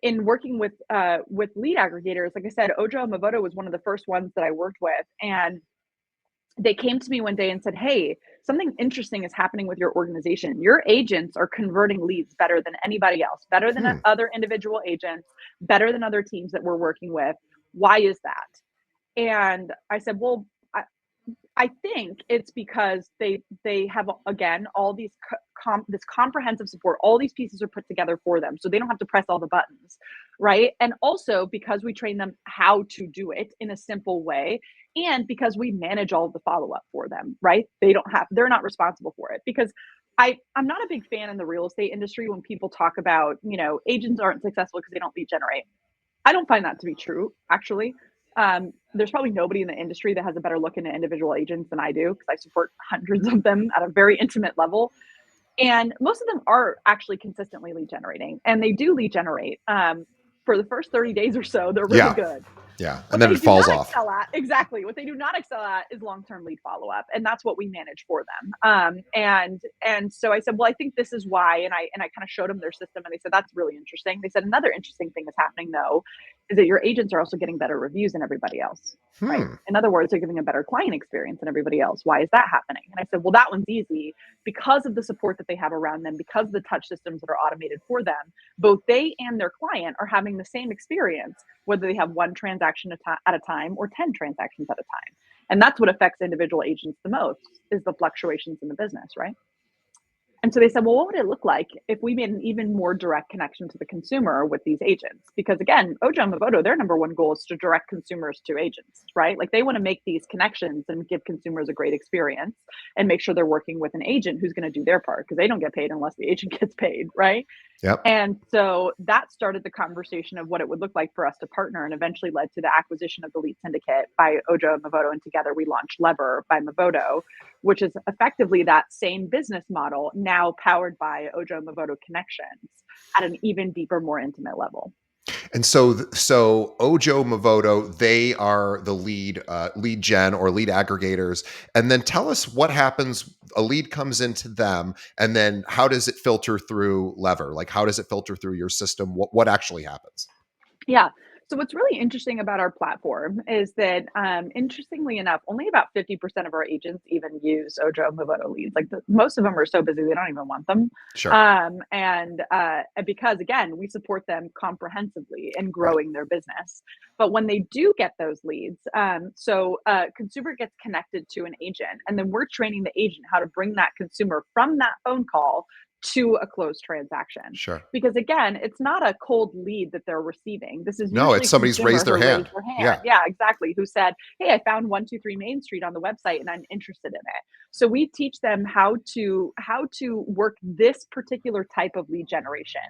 [SPEAKER 2] in working with lead aggregators, like I said, Ojo and Movoto was one of the first ones that I worked with, and they came to me one day and said, "Hey, something interesting is happening with your organization. Your agents are converting leads better than anybody else, better than
[SPEAKER 1] Hmm.
[SPEAKER 2] other individual agents, better than other teams that we're working with. Why is that?" And I said, "Well, I think it's because they have again all these this comprehensive support. All these pieces are put together for them, so they don't have to press all the buttons, right? And also because we train them how to do it in a simple way, and because we manage all of the follow up for them, right? They're not responsible for it because." I'm not a big fan in the real estate industry when people talk about, agents aren't successful because they don't lead generate. I don't find that to be true, actually. There's probably nobody in the industry that has a better look into individual agents than I do because I support hundreds of them at a very intimate level. And most of them are actually consistently lead generating, and they do lead generate. For the first 30 days or so, they're really
[SPEAKER 1] Yeah.
[SPEAKER 2] good.
[SPEAKER 1] Yeah. And
[SPEAKER 2] What
[SPEAKER 1] then
[SPEAKER 2] they
[SPEAKER 1] it
[SPEAKER 2] do
[SPEAKER 1] falls
[SPEAKER 2] not
[SPEAKER 1] off.
[SPEAKER 2] excel at, exactly, what they do not excel at is long-term lead follow-up, and that's what we manage for them. And so I said, "Well, I think this is why," and I kind of showed them their system, and they said, "That's really interesting." They said, "Another interesting thing is happening though, is that your agents are also getting better reviews than everybody else." Right?
[SPEAKER 1] Hmm.
[SPEAKER 2] In other words, they're giving a better client experience than everybody else. Why is that happening? And I said, "Well, that one's easy because of the support that they have around them, because of the touch systems that are automated for them. Both they and their client are having the same experience whether they have one transaction at a time or 10 transactions at a time. And that's what affects individual agents the most is the fluctuations in the business, right?" And so they said, "Well, what would it look like if we made an even more direct connection to the consumer with these agents?" Because again, Ojo and Movoto, their number one goal is to direct consumers to agents, right? Like they want to make these connections and give consumers a great experience and make sure they're working with an agent who's going to do their part because they don't get paid unless the agent gets paid, right?
[SPEAKER 1] Yep.
[SPEAKER 2] And so that started the conversation of what it would look like for us to partner and eventually led to the acquisition of the LEAD Syndicate by Ojo and Movoto. And together we launched Lever by Movoto, which is effectively that same business model now powered by Ojo and Movoto connections at an even deeper, more intimate level.
[SPEAKER 1] And so Ojo Movoto, they are the lead gen or lead aggregators. And then tell us what happens. A lead comes into them, and then how does it filter through Lever? Like how does it filter through your system? What actually happens?
[SPEAKER 2] Yeah. So what's really interesting about our platform is that, interestingly enough, only about 50% of our agents even use Ojo and Movoto leads. Like most of them are so busy they don't even want them.
[SPEAKER 1] Sure.
[SPEAKER 2] And because again, we support them comprehensively in
[SPEAKER 1] Right.
[SPEAKER 2] growing their business. But when they do get those leads, so a consumer gets connected to an agent, and then we're training the agent how to bring that consumer from that phone call to a closed transaction.
[SPEAKER 1] Sure.
[SPEAKER 2] Because again, it's not a cold lead that they're receiving. This is
[SPEAKER 1] No,
[SPEAKER 2] usually
[SPEAKER 1] it's
[SPEAKER 2] a
[SPEAKER 1] somebody's
[SPEAKER 2] consumer
[SPEAKER 1] raised their
[SPEAKER 2] who raised
[SPEAKER 1] hand.
[SPEAKER 2] their hand.
[SPEAKER 1] Yeah.
[SPEAKER 2] Yeah, exactly. Who said, "Hey, I found 123 Main Street on the website and I'm interested in it." So we teach them how to work this particular type of lead generation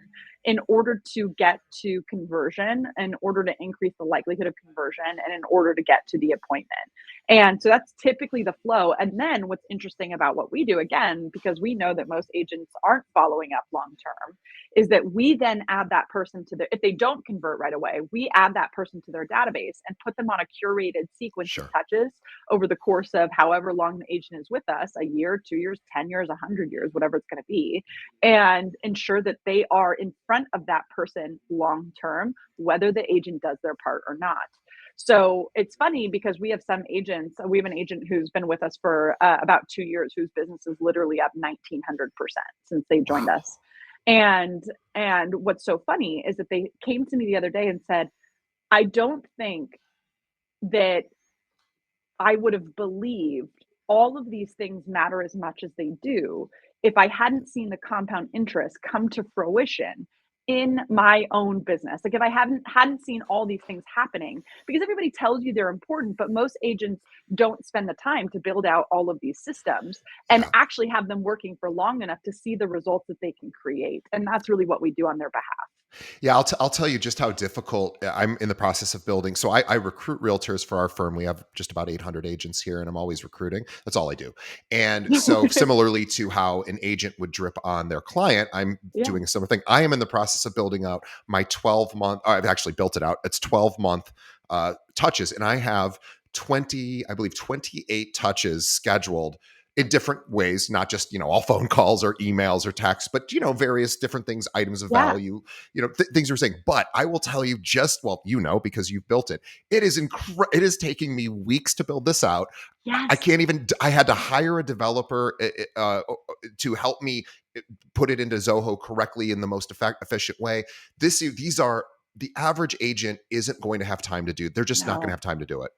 [SPEAKER 2] in order to get to conversion, in order to increase the likelihood of conversion, and in order to get to the appointment. And so that's typically the flow. And then what's interesting about what we do, again, because we know that most agents aren't following up long term, is that we then add that person to their, if they don't convert right away, we add that person to their database and put them on a curated sequence of
[SPEAKER 1] Sure.
[SPEAKER 2] touches over the course of however long the agent is with us, a year, 2 years, 10 years, 100 years, whatever it's going to be, and ensure that they are in front of that person long term, whether the agent does their part or not. So it's funny because we have some agents. We have an agent who's been with us for about 2 years, whose business is literally up 1,900% since they joined
[SPEAKER 1] Wow.
[SPEAKER 2] us. And what's so funny is that they came to me the other day and said, "I don't think that I would have believed all of these things matter as much as they do if I hadn't seen the compound interest come to fruition in my own business. Like if I hadn't seen all these things happening, because everybody tells you they're important, but most agents don't spend the time to build out all of these systems and
[SPEAKER 1] Yeah.
[SPEAKER 2] actually have them working for long enough to see the results that they can create. And that's really what we do on their behalf."
[SPEAKER 1] Yeah, I'll tell you just how difficult I'm in the process of building. So I recruit realtors for our firm. We have just about 800 agents here, and I'm always recruiting. That's all I do. And so, similarly to how an agent would drip on their client, I'm
[SPEAKER 2] Yeah.
[SPEAKER 1] doing a similar thing. I am in the process of building out my 12-month. I've actually built it out. It's 12-month touches, and I have 20, I believe, 28 touches scheduled in different ways, not just, all phone calls or emails or texts, but, various different things, items of
[SPEAKER 2] Yeah.
[SPEAKER 1] value, things you're saying. But I will tell you well, because you've built it. It is taking me weeks to build this out. I
[SPEAKER 2] Yes.
[SPEAKER 1] can't even, I had to hire a developer to help me put it into Zoho correctly in the most efficient way. These are, the average agent isn't going to have time to do. They're just not going to
[SPEAKER 2] No.
[SPEAKER 1] have time to do it.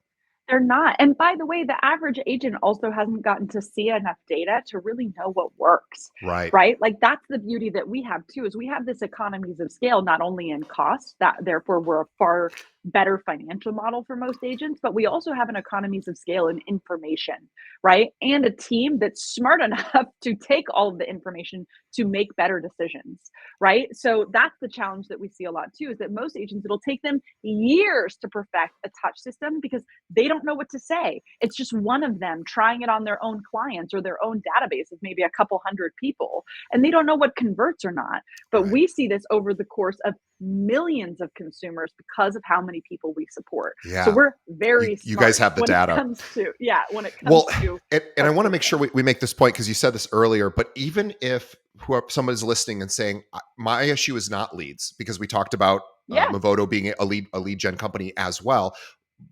[SPEAKER 2] They're not. And by the way, the average agent also hasn't gotten to see enough data to really know what works,
[SPEAKER 1] Right.
[SPEAKER 2] right? Like that's the beauty that we have too, is we have this economies of scale, not only in cost, that therefore we're a far better financial model for most agents, but we also have an economies of scale in information, right? And a team that's smart enough to take all of the information to make better decisions, right? So that's the challenge that we see a lot too, is that most agents, it'll take them years to perfect a touch system because they don't know what to say. It's just one of them trying it on their own clients or their own database of maybe a couple hundred people, and they don't know what converts or not. But
[SPEAKER 1] Right.
[SPEAKER 2] we see this over the course of millions of consumers because of how many people we support. So
[SPEAKER 1] Yeah.
[SPEAKER 2] we're
[SPEAKER 1] You,
[SPEAKER 2] very
[SPEAKER 1] you guys
[SPEAKER 2] smart
[SPEAKER 1] have the
[SPEAKER 2] when it
[SPEAKER 1] data.
[SPEAKER 2] comes to, yeah, when it
[SPEAKER 1] Well,
[SPEAKER 2] comes to
[SPEAKER 1] and I
[SPEAKER 2] touch
[SPEAKER 1] want to make sure
[SPEAKER 2] systems.
[SPEAKER 1] we make this point because you said this earlier, but even if whoever somebody's listening and saying, my issue is not leads, because we talked about
[SPEAKER 2] Yeah.
[SPEAKER 1] Movoto being a lead gen company as well.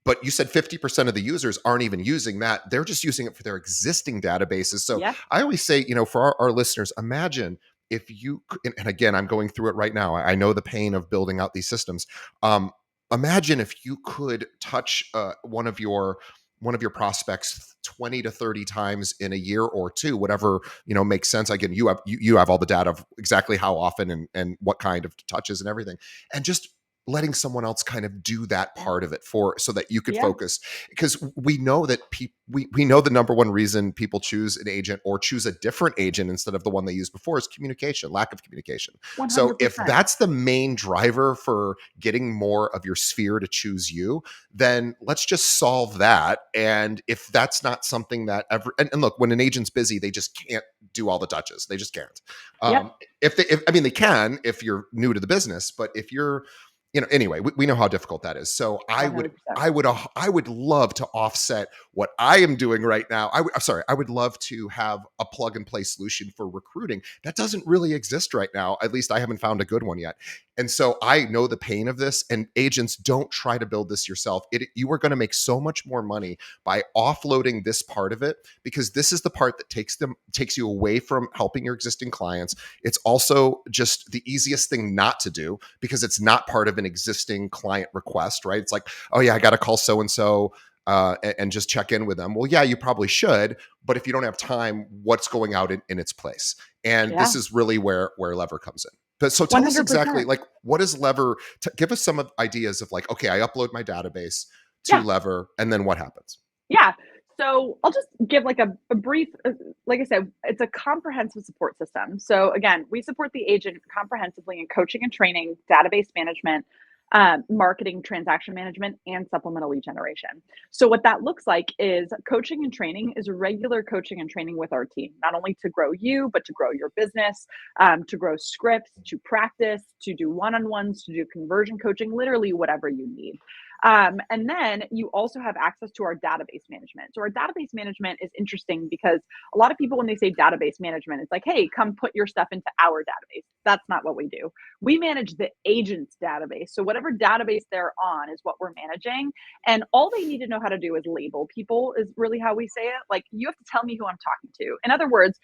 [SPEAKER 1] But you said 50% of the users aren't even using that. They're just using it for their existing databases. So
[SPEAKER 2] Yep.
[SPEAKER 1] I always say, for our listeners, imagine if you, and again, I'm going through it right now. I know the pain of building out these systems. Um, Imagine if you could touch one of your prospects 20 to 30 times in a year or two, whatever, makes sense. Again, you have all the data of exactly how often and what kind of touches and everything. And just letting someone else kind of do that part of it so that you could
[SPEAKER 2] Yeah.
[SPEAKER 1] focus, because we know that we know the number one reason people choose an agent or choose a different agent instead of the one they used before is communication, lack of communication. So if
[SPEAKER 2] 100%.
[SPEAKER 1] that's the main driver for getting more of your sphere to choose you, then let's just solve that. And if that's not something that ever, and look, when an agent's busy, they just can't do all the touches. They just can't.
[SPEAKER 2] Yep.
[SPEAKER 1] I mean, they can if you're new to the business, but if you're, anyway, we know how difficult that is. So I would,
[SPEAKER 2] 100%.
[SPEAKER 1] I would love to offset what I am doing right now. I'm sorry, I would love to have a plug and play solution for recruiting that doesn't really exist right now. At least I haven't found a good one yet. And so I know the pain of this. And agents, don't try to build this yourself. You are going to make so much more money by offloading this part of it, because this is the part that takes you away from helping your existing clients. It's also just the easiest thing not to do because it's not part of an existing client request, right? It's like, oh yeah, I got to call so and so and just check in with them. Well, yeah, you probably should, but if you don't have time, what's going out in its place? And
[SPEAKER 2] Yeah.
[SPEAKER 1] this is really where Lever comes in. But so tell us exactly,
[SPEAKER 2] 100%.
[SPEAKER 1] like, what is Lever? Give us some ideas of, like, okay, I upload my database to
[SPEAKER 2] Yeah.
[SPEAKER 1] Lever, and then what happens?
[SPEAKER 2] Yeah. So I'll just give like a brief, like I said, it's a comprehensive support system. So again, we support the agent comprehensively in coaching and training, database management, marketing, transaction management, and supplemental lead generation. So what that looks like is coaching and training is regular coaching and training with our team, not only to grow you, but to grow your business, to grow scripts, to practice, to do one-on-ones, to do conversion coaching, literally whatever you need. And then you also have access to our database management. So our database management is interesting because a lot of people, when they say database management, it's like, hey, come put your stuff into our database. That's not what we do. We manage the agent's database. So whatever database they're on is what we're managing. And all they need to know how to do is label people, is really how we say it. Like, you have to tell me who I'm talking to. In other words,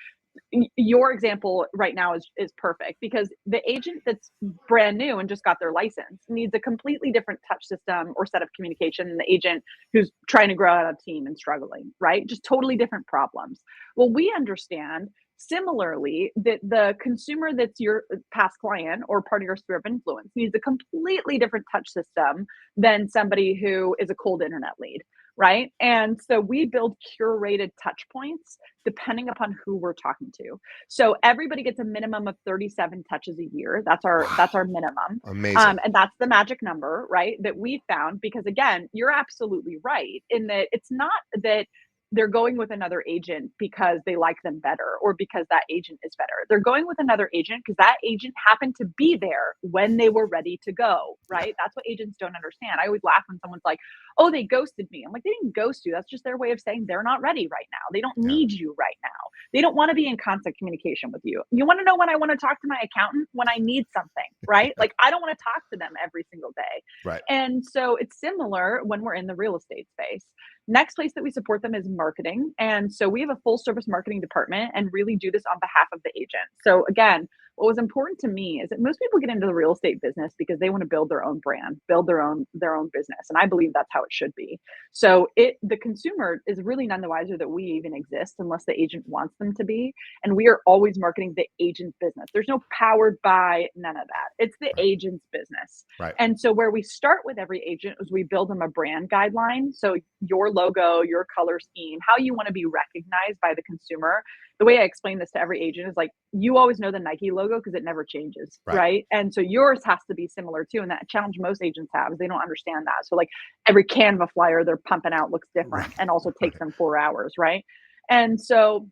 [SPEAKER 2] your example right now is perfect, because the agent that's brand new and just got their license needs a completely different touch system or set of communication than the agent who's trying to grow out a team and struggling, right? Just totally different problems. Well, we understand similarly that the consumer that's your past client or part of your sphere of influence needs a completely different touch system than somebody who is a cold internet lead, right? And so we build curated touch points depending upon who we're talking to. So everybody gets a minimum of 37 touches a year. That's
[SPEAKER 1] Wow.
[SPEAKER 2] our minimum.
[SPEAKER 1] Amazing.
[SPEAKER 2] And that's the magic number, right? That we found, because again, you're absolutely right in that it's not that they're going with another agent because they like them better or because that agent is better. They're going with another agent because that agent happened to be there when they were ready to go,
[SPEAKER 1] Yeah.
[SPEAKER 2] right? That's what agents don't understand. I always laugh when someone's like, oh, they ghosted me. I'm like, they didn't ghost you. That's just their way of saying they're not ready right now. They don't
[SPEAKER 1] Yeah.
[SPEAKER 2] need you right now. They don't want to be in constant communication with you. You want to know when I want to talk to my accountant? When I need something, right? Like, I don't want to talk to them every single day.
[SPEAKER 1] Right.
[SPEAKER 2] And so it's similar when we're in the real estate space. Next place that we support them is marketing. And so we have a full service marketing department and really do this on behalf of the agent. So again, what was important to me is that most people get into the real estate business because they want to build their own brand, build their own business, and I believe that's how it should be. So it the consumer is really none the wiser that we even exist unless the agent wants them to be, and we are always marketing the agent's business. There's no powered by, none of that. It's the
[SPEAKER 1] Right.
[SPEAKER 2] agent's business.
[SPEAKER 1] Right.
[SPEAKER 2] And so where we start with every agent is we build them a brand guideline. So your logo, your color scheme, how you want to be recognized by the consumer. The way I explain this to every agent is like, you always know the Nike logo because it never changes,
[SPEAKER 1] Right.
[SPEAKER 2] right? And so yours has to be similar too. And that challenge most agents have is they don't understand that. So like every Canva flyer they're pumping out looks
[SPEAKER 1] Right.
[SPEAKER 2] different and also takes
[SPEAKER 1] Right.
[SPEAKER 2] them 4 hours, right? And so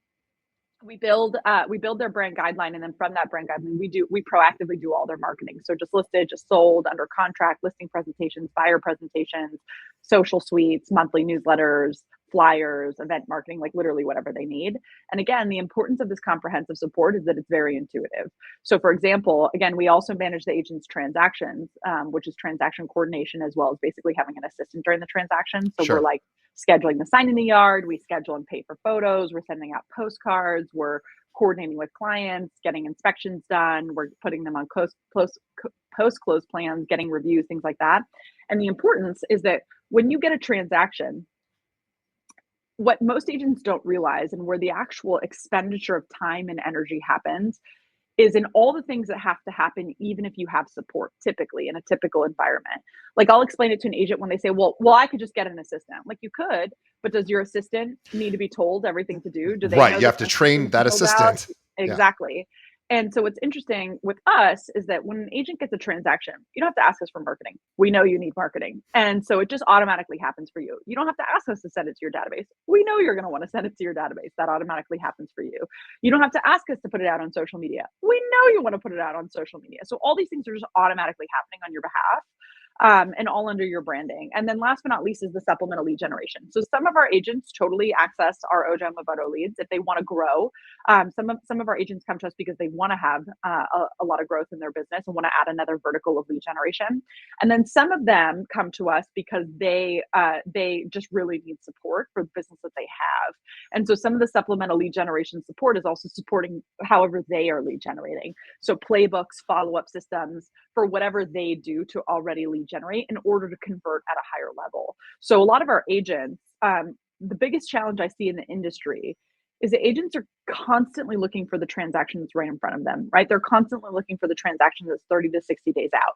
[SPEAKER 2] we build their brand guideline, and then from that brand guideline we proactively do all their marketing. So just listed, just sold, under contract, listing presentations, buyer presentations, social suites, monthly newsletters, flyers, event marketing, like literally whatever they need. And again, the importance of this comprehensive support is that it's very intuitive. So for example, again, we also manage the agent's transactions, which is transaction coordination, as well as basically having an assistant during the transaction. So we're
[SPEAKER 1] Sure.
[SPEAKER 2] like scheduling the sign in the yard, we schedule and pay for photos, we're sending out postcards, we're coordinating with clients, getting inspections done, we're putting them on post close plans, getting reviews, things like that. And the importance is that when you get a transaction, what most agents don't realize, and where the actual expenditure of time and energy happens, is in all the things that have to happen even if you have support, typically in a typical environment. Like, I'll explain it to an agent when they say, well, I could just get an assistant. Like, you could, but does your assistant need to be told everything to do? Do they
[SPEAKER 1] Right.
[SPEAKER 2] know
[SPEAKER 1] You
[SPEAKER 2] the
[SPEAKER 1] have to train
[SPEAKER 2] systems to
[SPEAKER 1] that
[SPEAKER 2] build out?
[SPEAKER 1] assistant. Yeah.
[SPEAKER 2] Exactly. And so what's interesting with us is that when an agent gets a transaction, you don't have to ask us for marketing. We know you need marketing. And so it just automatically happens for you. You don't have to ask us to send it to your database. We know you're going to want to send it to your database. That automatically happens for you. You don't have to ask us to put it out on social media. We know you want to put it out on social media. So all these things are just automatically happening on your behalf, and all under your branding. And then last but not least is the supplemental lead generation. So some of our agents totally access our Ojo and Movoto leads if they want to grow. Some of our agents come to us because they want to have a lot of growth in their business and want to add another vertical of lead generation. And then some of them come to us because they just really need support for the business that they have. And so some of the supplemental lead generation support is also supporting however they are lead generating. So playbooks, follow-up systems for whatever they do to already lead generate in order to convert at a higher level. So a lot of our agents, the biggest challenge I see in the industry is that agents are constantly looking for the transaction that's right in front of them, right? They're constantly looking for the transaction that's 30 to 60 days out.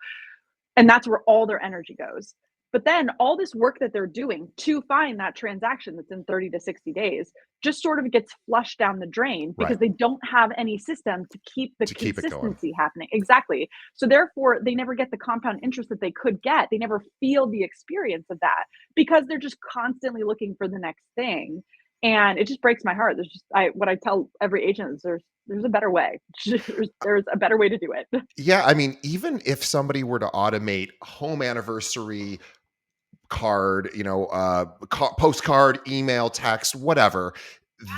[SPEAKER 2] And that's where all their energy goes. But then all this work that they're doing to find that transaction that's in 30 to 60 days just sort of gets flushed down the drain
[SPEAKER 1] Right.
[SPEAKER 2] because they don't have any system to keep the
[SPEAKER 1] To keep it going.
[SPEAKER 2] consistency happening. Exactly. So therefore, they never get the compound interest that they could get. They never feel the experience of that because they're just constantly looking for the next thing. And it just breaks my heart. What I tell every agent is there's a better way. There's a better way to do it.
[SPEAKER 1] Yeah, I mean, even if somebody were to automate home anniversary card, postcard, email, text, whatever.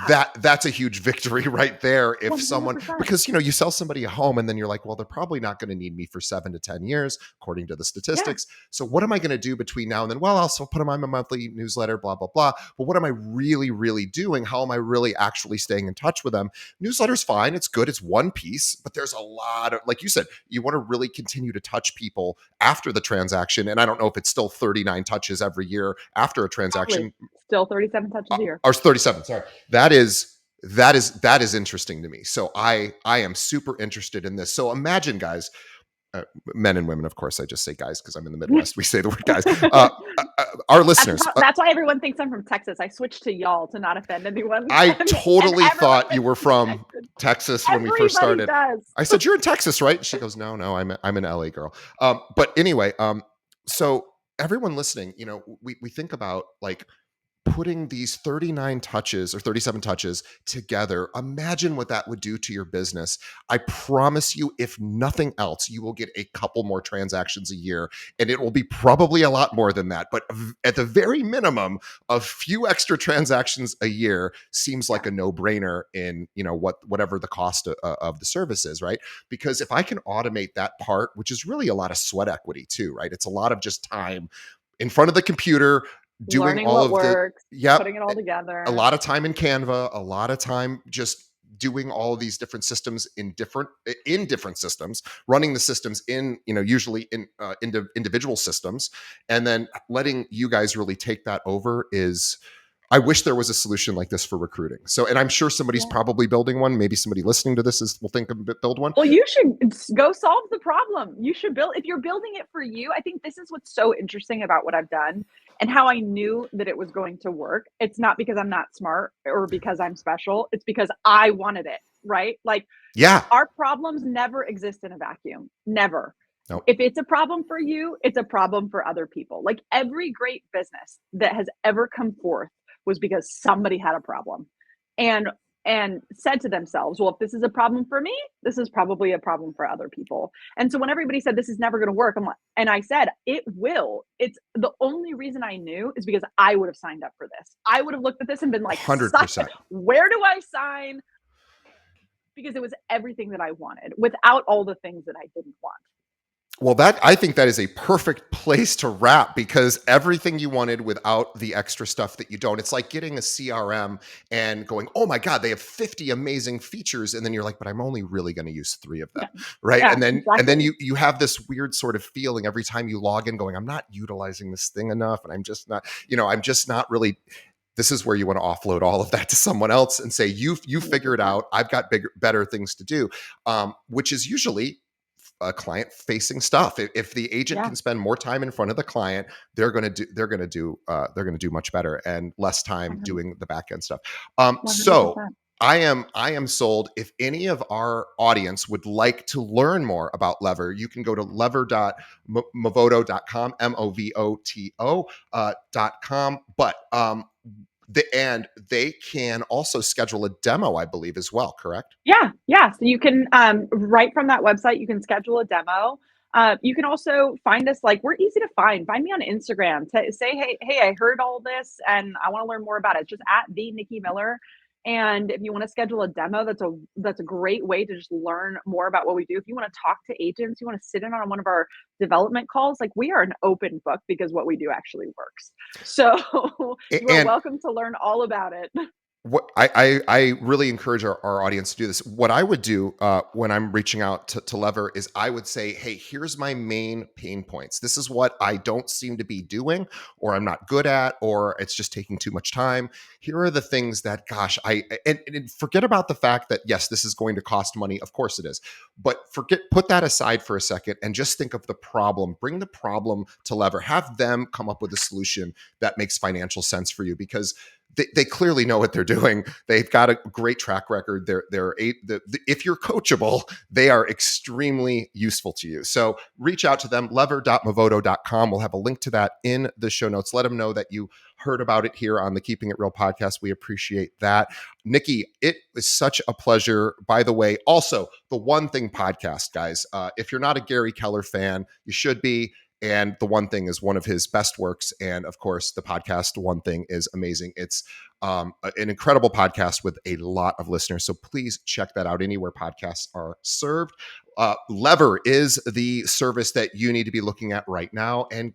[SPEAKER 2] Yeah,
[SPEAKER 1] That's a huge victory right there. If someone,
[SPEAKER 2] 100%.
[SPEAKER 1] because you sell somebody a home and then you're like, well, they're probably not going to need me for 7 to 10 years according to the
[SPEAKER 2] Yeah,
[SPEAKER 1] statistics. So what am I going to do between now and then? Well, I'll still put them on my monthly newsletter, blah blah blah. But what am I really really doing? How am I really actually staying in touch with them? Newsletter's fine, it's good, it's one piece, but there's a lot of, like you said, you want to really continue to touch people after the transaction. And I don't know if it's still 39 touches every year after a
[SPEAKER 2] probably.
[SPEAKER 1] transaction.
[SPEAKER 2] Still 37 touches a year.
[SPEAKER 1] Or 37, sorry. That is interesting to me. So I am super interested in this. So imagine, guys, men and women, of course. I just say guys because I'm in the Midwest. We say the word guys. Our listeners.
[SPEAKER 2] That's why everyone thinks I'm from Texas. I switched to y'all to not offend anyone.
[SPEAKER 1] I
[SPEAKER 2] And
[SPEAKER 1] totally
[SPEAKER 2] everyone
[SPEAKER 1] thought you
[SPEAKER 2] thinks
[SPEAKER 1] were
[SPEAKER 2] I'm
[SPEAKER 1] from
[SPEAKER 2] Texas.
[SPEAKER 1] Texas when we first
[SPEAKER 2] Everybody
[SPEAKER 1] started.
[SPEAKER 2] does.
[SPEAKER 1] I said, "You're in Texas, right?" She goes, "No, I'm an LA girl." But anyway, so everyone listening, we think about like putting these 39 touches or 37 touches together. Imagine what that would do to your business. I promise you, if nothing else, you will get a couple more transactions a year, and it will be probably a lot more than that. But at the very minimum, a few extra transactions a year seems
[SPEAKER 2] Yeah.
[SPEAKER 1] like a no-brainer in whatever the cost of the service is, right? Because if I can automate that part, which is really a lot of sweat equity too, right? It's a lot of just time in front of the computer doing
[SPEAKER 2] Learning
[SPEAKER 1] all
[SPEAKER 2] what
[SPEAKER 1] of the
[SPEAKER 2] works,
[SPEAKER 1] yep,
[SPEAKER 2] putting it all
[SPEAKER 1] a
[SPEAKER 2] together.
[SPEAKER 1] lot of time in Canva, a lot of time just doing all of these different systems in different systems, running the systems in usually in individual systems, and then letting you guys really take that over is. I wish there was a solution like this for recruiting. So, and I'm sure somebody's
[SPEAKER 2] Yeah.
[SPEAKER 1] probably building one. Maybe somebody listening to this will think of build one.
[SPEAKER 2] Well, you should go solve the problem. You should build, if you're building it for you. I think this is what's so interesting about what I've done and how I knew that it was going to work. It's not because I'm not smart or because I'm special. It's because I wanted it, right? Like
[SPEAKER 1] Yeah.
[SPEAKER 2] our problems never exist in a vacuum. Never.
[SPEAKER 1] No.
[SPEAKER 2] If it's a problem for you, it's a problem for other people. Like every great business that has ever come forth was because somebody had a problem. And said to themselves, well, if this is a problem for me, this is probably a problem for other people. And so when everybody said this is never going to work, I'm like, and I said it will. It's the only reason I knew is because I would have signed up for this. I would have looked at this and been like,
[SPEAKER 1] 100%.
[SPEAKER 2] where do I sign? Because it was everything that I wanted without all the things that I didn't want.
[SPEAKER 1] Well, I think that is a perfect place to wrap, because everything you wanted without the extra stuff that you don't. It's like getting a CRM and going, "Oh my God, they have 50 amazing features," and then you're like, "But I'm only really going to use 3 of them,"
[SPEAKER 2] Yeah,
[SPEAKER 1] right?
[SPEAKER 2] yeah,
[SPEAKER 1] And then
[SPEAKER 2] exactly.
[SPEAKER 1] you have this weird sort of feeling every time you log in, going, "I'm not utilizing this thing enough, and I'm just not really." This is where you want to offload all of that to someone else and say, "You figure it
[SPEAKER 2] 100%.
[SPEAKER 1] out. I've got better things to do," which is usually client facing stuff. If the agent
[SPEAKER 2] Yeah,
[SPEAKER 1] can spend more time in front of the client, they're going to do much better, and less time
[SPEAKER 2] 100,
[SPEAKER 1] doing the back end stuff. So
[SPEAKER 2] 100%.
[SPEAKER 1] I am sold. If any of our audience would like to learn more about Lever, you can go to lever.movoto.com, movoto.com. But and they can also schedule a demo, I believe, as well. Correct?
[SPEAKER 2] Yeah, yeah. So you can right from that website, you can schedule a demo. You can also find us, like we're easy to find. Find me on Instagram. Say, hey, I heard all this and I want to learn more about it. Just at the Nikki Miller. And if you want to schedule a demo, that's a great way to just learn more about what we do. If you want to talk to agents, you want to sit in on one of our development calls, like we are an open book because what we do actually works. So you are
[SPEAKER 1] And
[SPEAKER 2] welcome to learn all about it.
[SPEAKER 1] what I really encourage our audience to do this. What I would do when I'm reaching out to Lever is I would say, "Hey, here's my main pain points. This is what I don't seem to be doing, or I'm not good at, or it's just taking too much time. Here are the things that, gosh, and forget about the fact that yes, this is going to cost money. Of course it is, but put that aside for a second and just think of the problem. Bring the problem to Lever. Have them come up with a solution that makes financial sense for you, because they clearly know what they're doing. They've got a great track record. If you're coachable, they are extremely useful to you. So reach out to them, lever.movoto.com. We'll have a link to that in the show notes. Let them know that you heard about it here on the Keeping It Real podcast. We appreciate that. Nikki, it was such a pleasure. By the way, also the One Thing podcast, guys, if you're not a Gary Keller fan, you should be. And The One Thing is one of his best works. And of course, the podcast One Thing is amazing. It's an incredible podcast with a lot of listeners. So please check that out anywhere podcasts are served. Lever is the service that you need to be looking at right now. And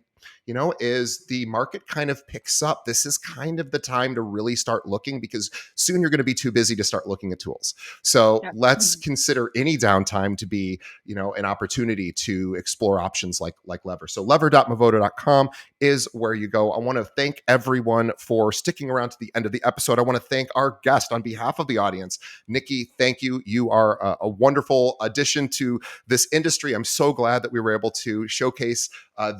[SPEAKER 1] as the market kind of picks up, this is kind of the time to really start looking, because soon you're going to be too busy to start looking at tools. So
[SPEAKER 2] Yep.
[SPEAKER 1] let's consider any downtime to be, an opportunity to explore options like Lever. So lever.movoto.com is where you go. I want to thank everyone for sticking around to the end of the episode. I want to thank our guest on behalf of the audience. Nikki, thank you. You are a wonderful addition to this industry. I'm so glad that we were able to showcase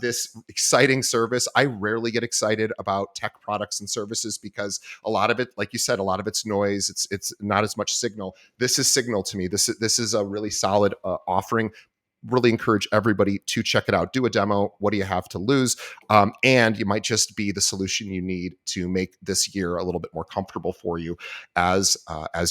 [SPEAKER 1] this exciting service. I rarely get excited about tech products and services because a lot of it, like you said, a lot of it's noise. It's not as much signal. This is signal to me. This is a really solid offering. Really encourage everybody to check it out. Do a demo. What do you have to lose? And you might just be the solution you need to make this year a little bit more comfortable for you as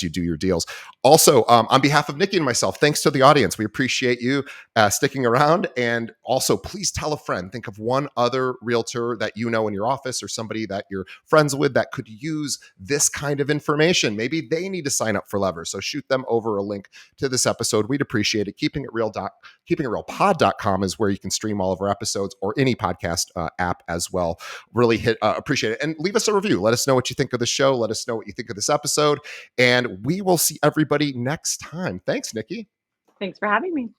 [SPEAKER 1] you do your deals. Also, on behalf of Nikki and myself, thanks to the audience. We appreciate you sticking around. And also, please tell a friend. Think of one other realtor that you know in your office, or somebody that you're friends with that could use this kind of information. Maybe they need to sign up for Lever. So shoot them over a link to this episode. We'd appreciate it. KeepingItReal.com is where you can stream all of our episodes, or any podcast app as well. Really appreciate it. And leave us a review. Let us know what you think of the show. Let us know what you think of this episode. And we will see everybody next time. Thanks, Nikki.
[SPEAKER 2] Thanks for having me.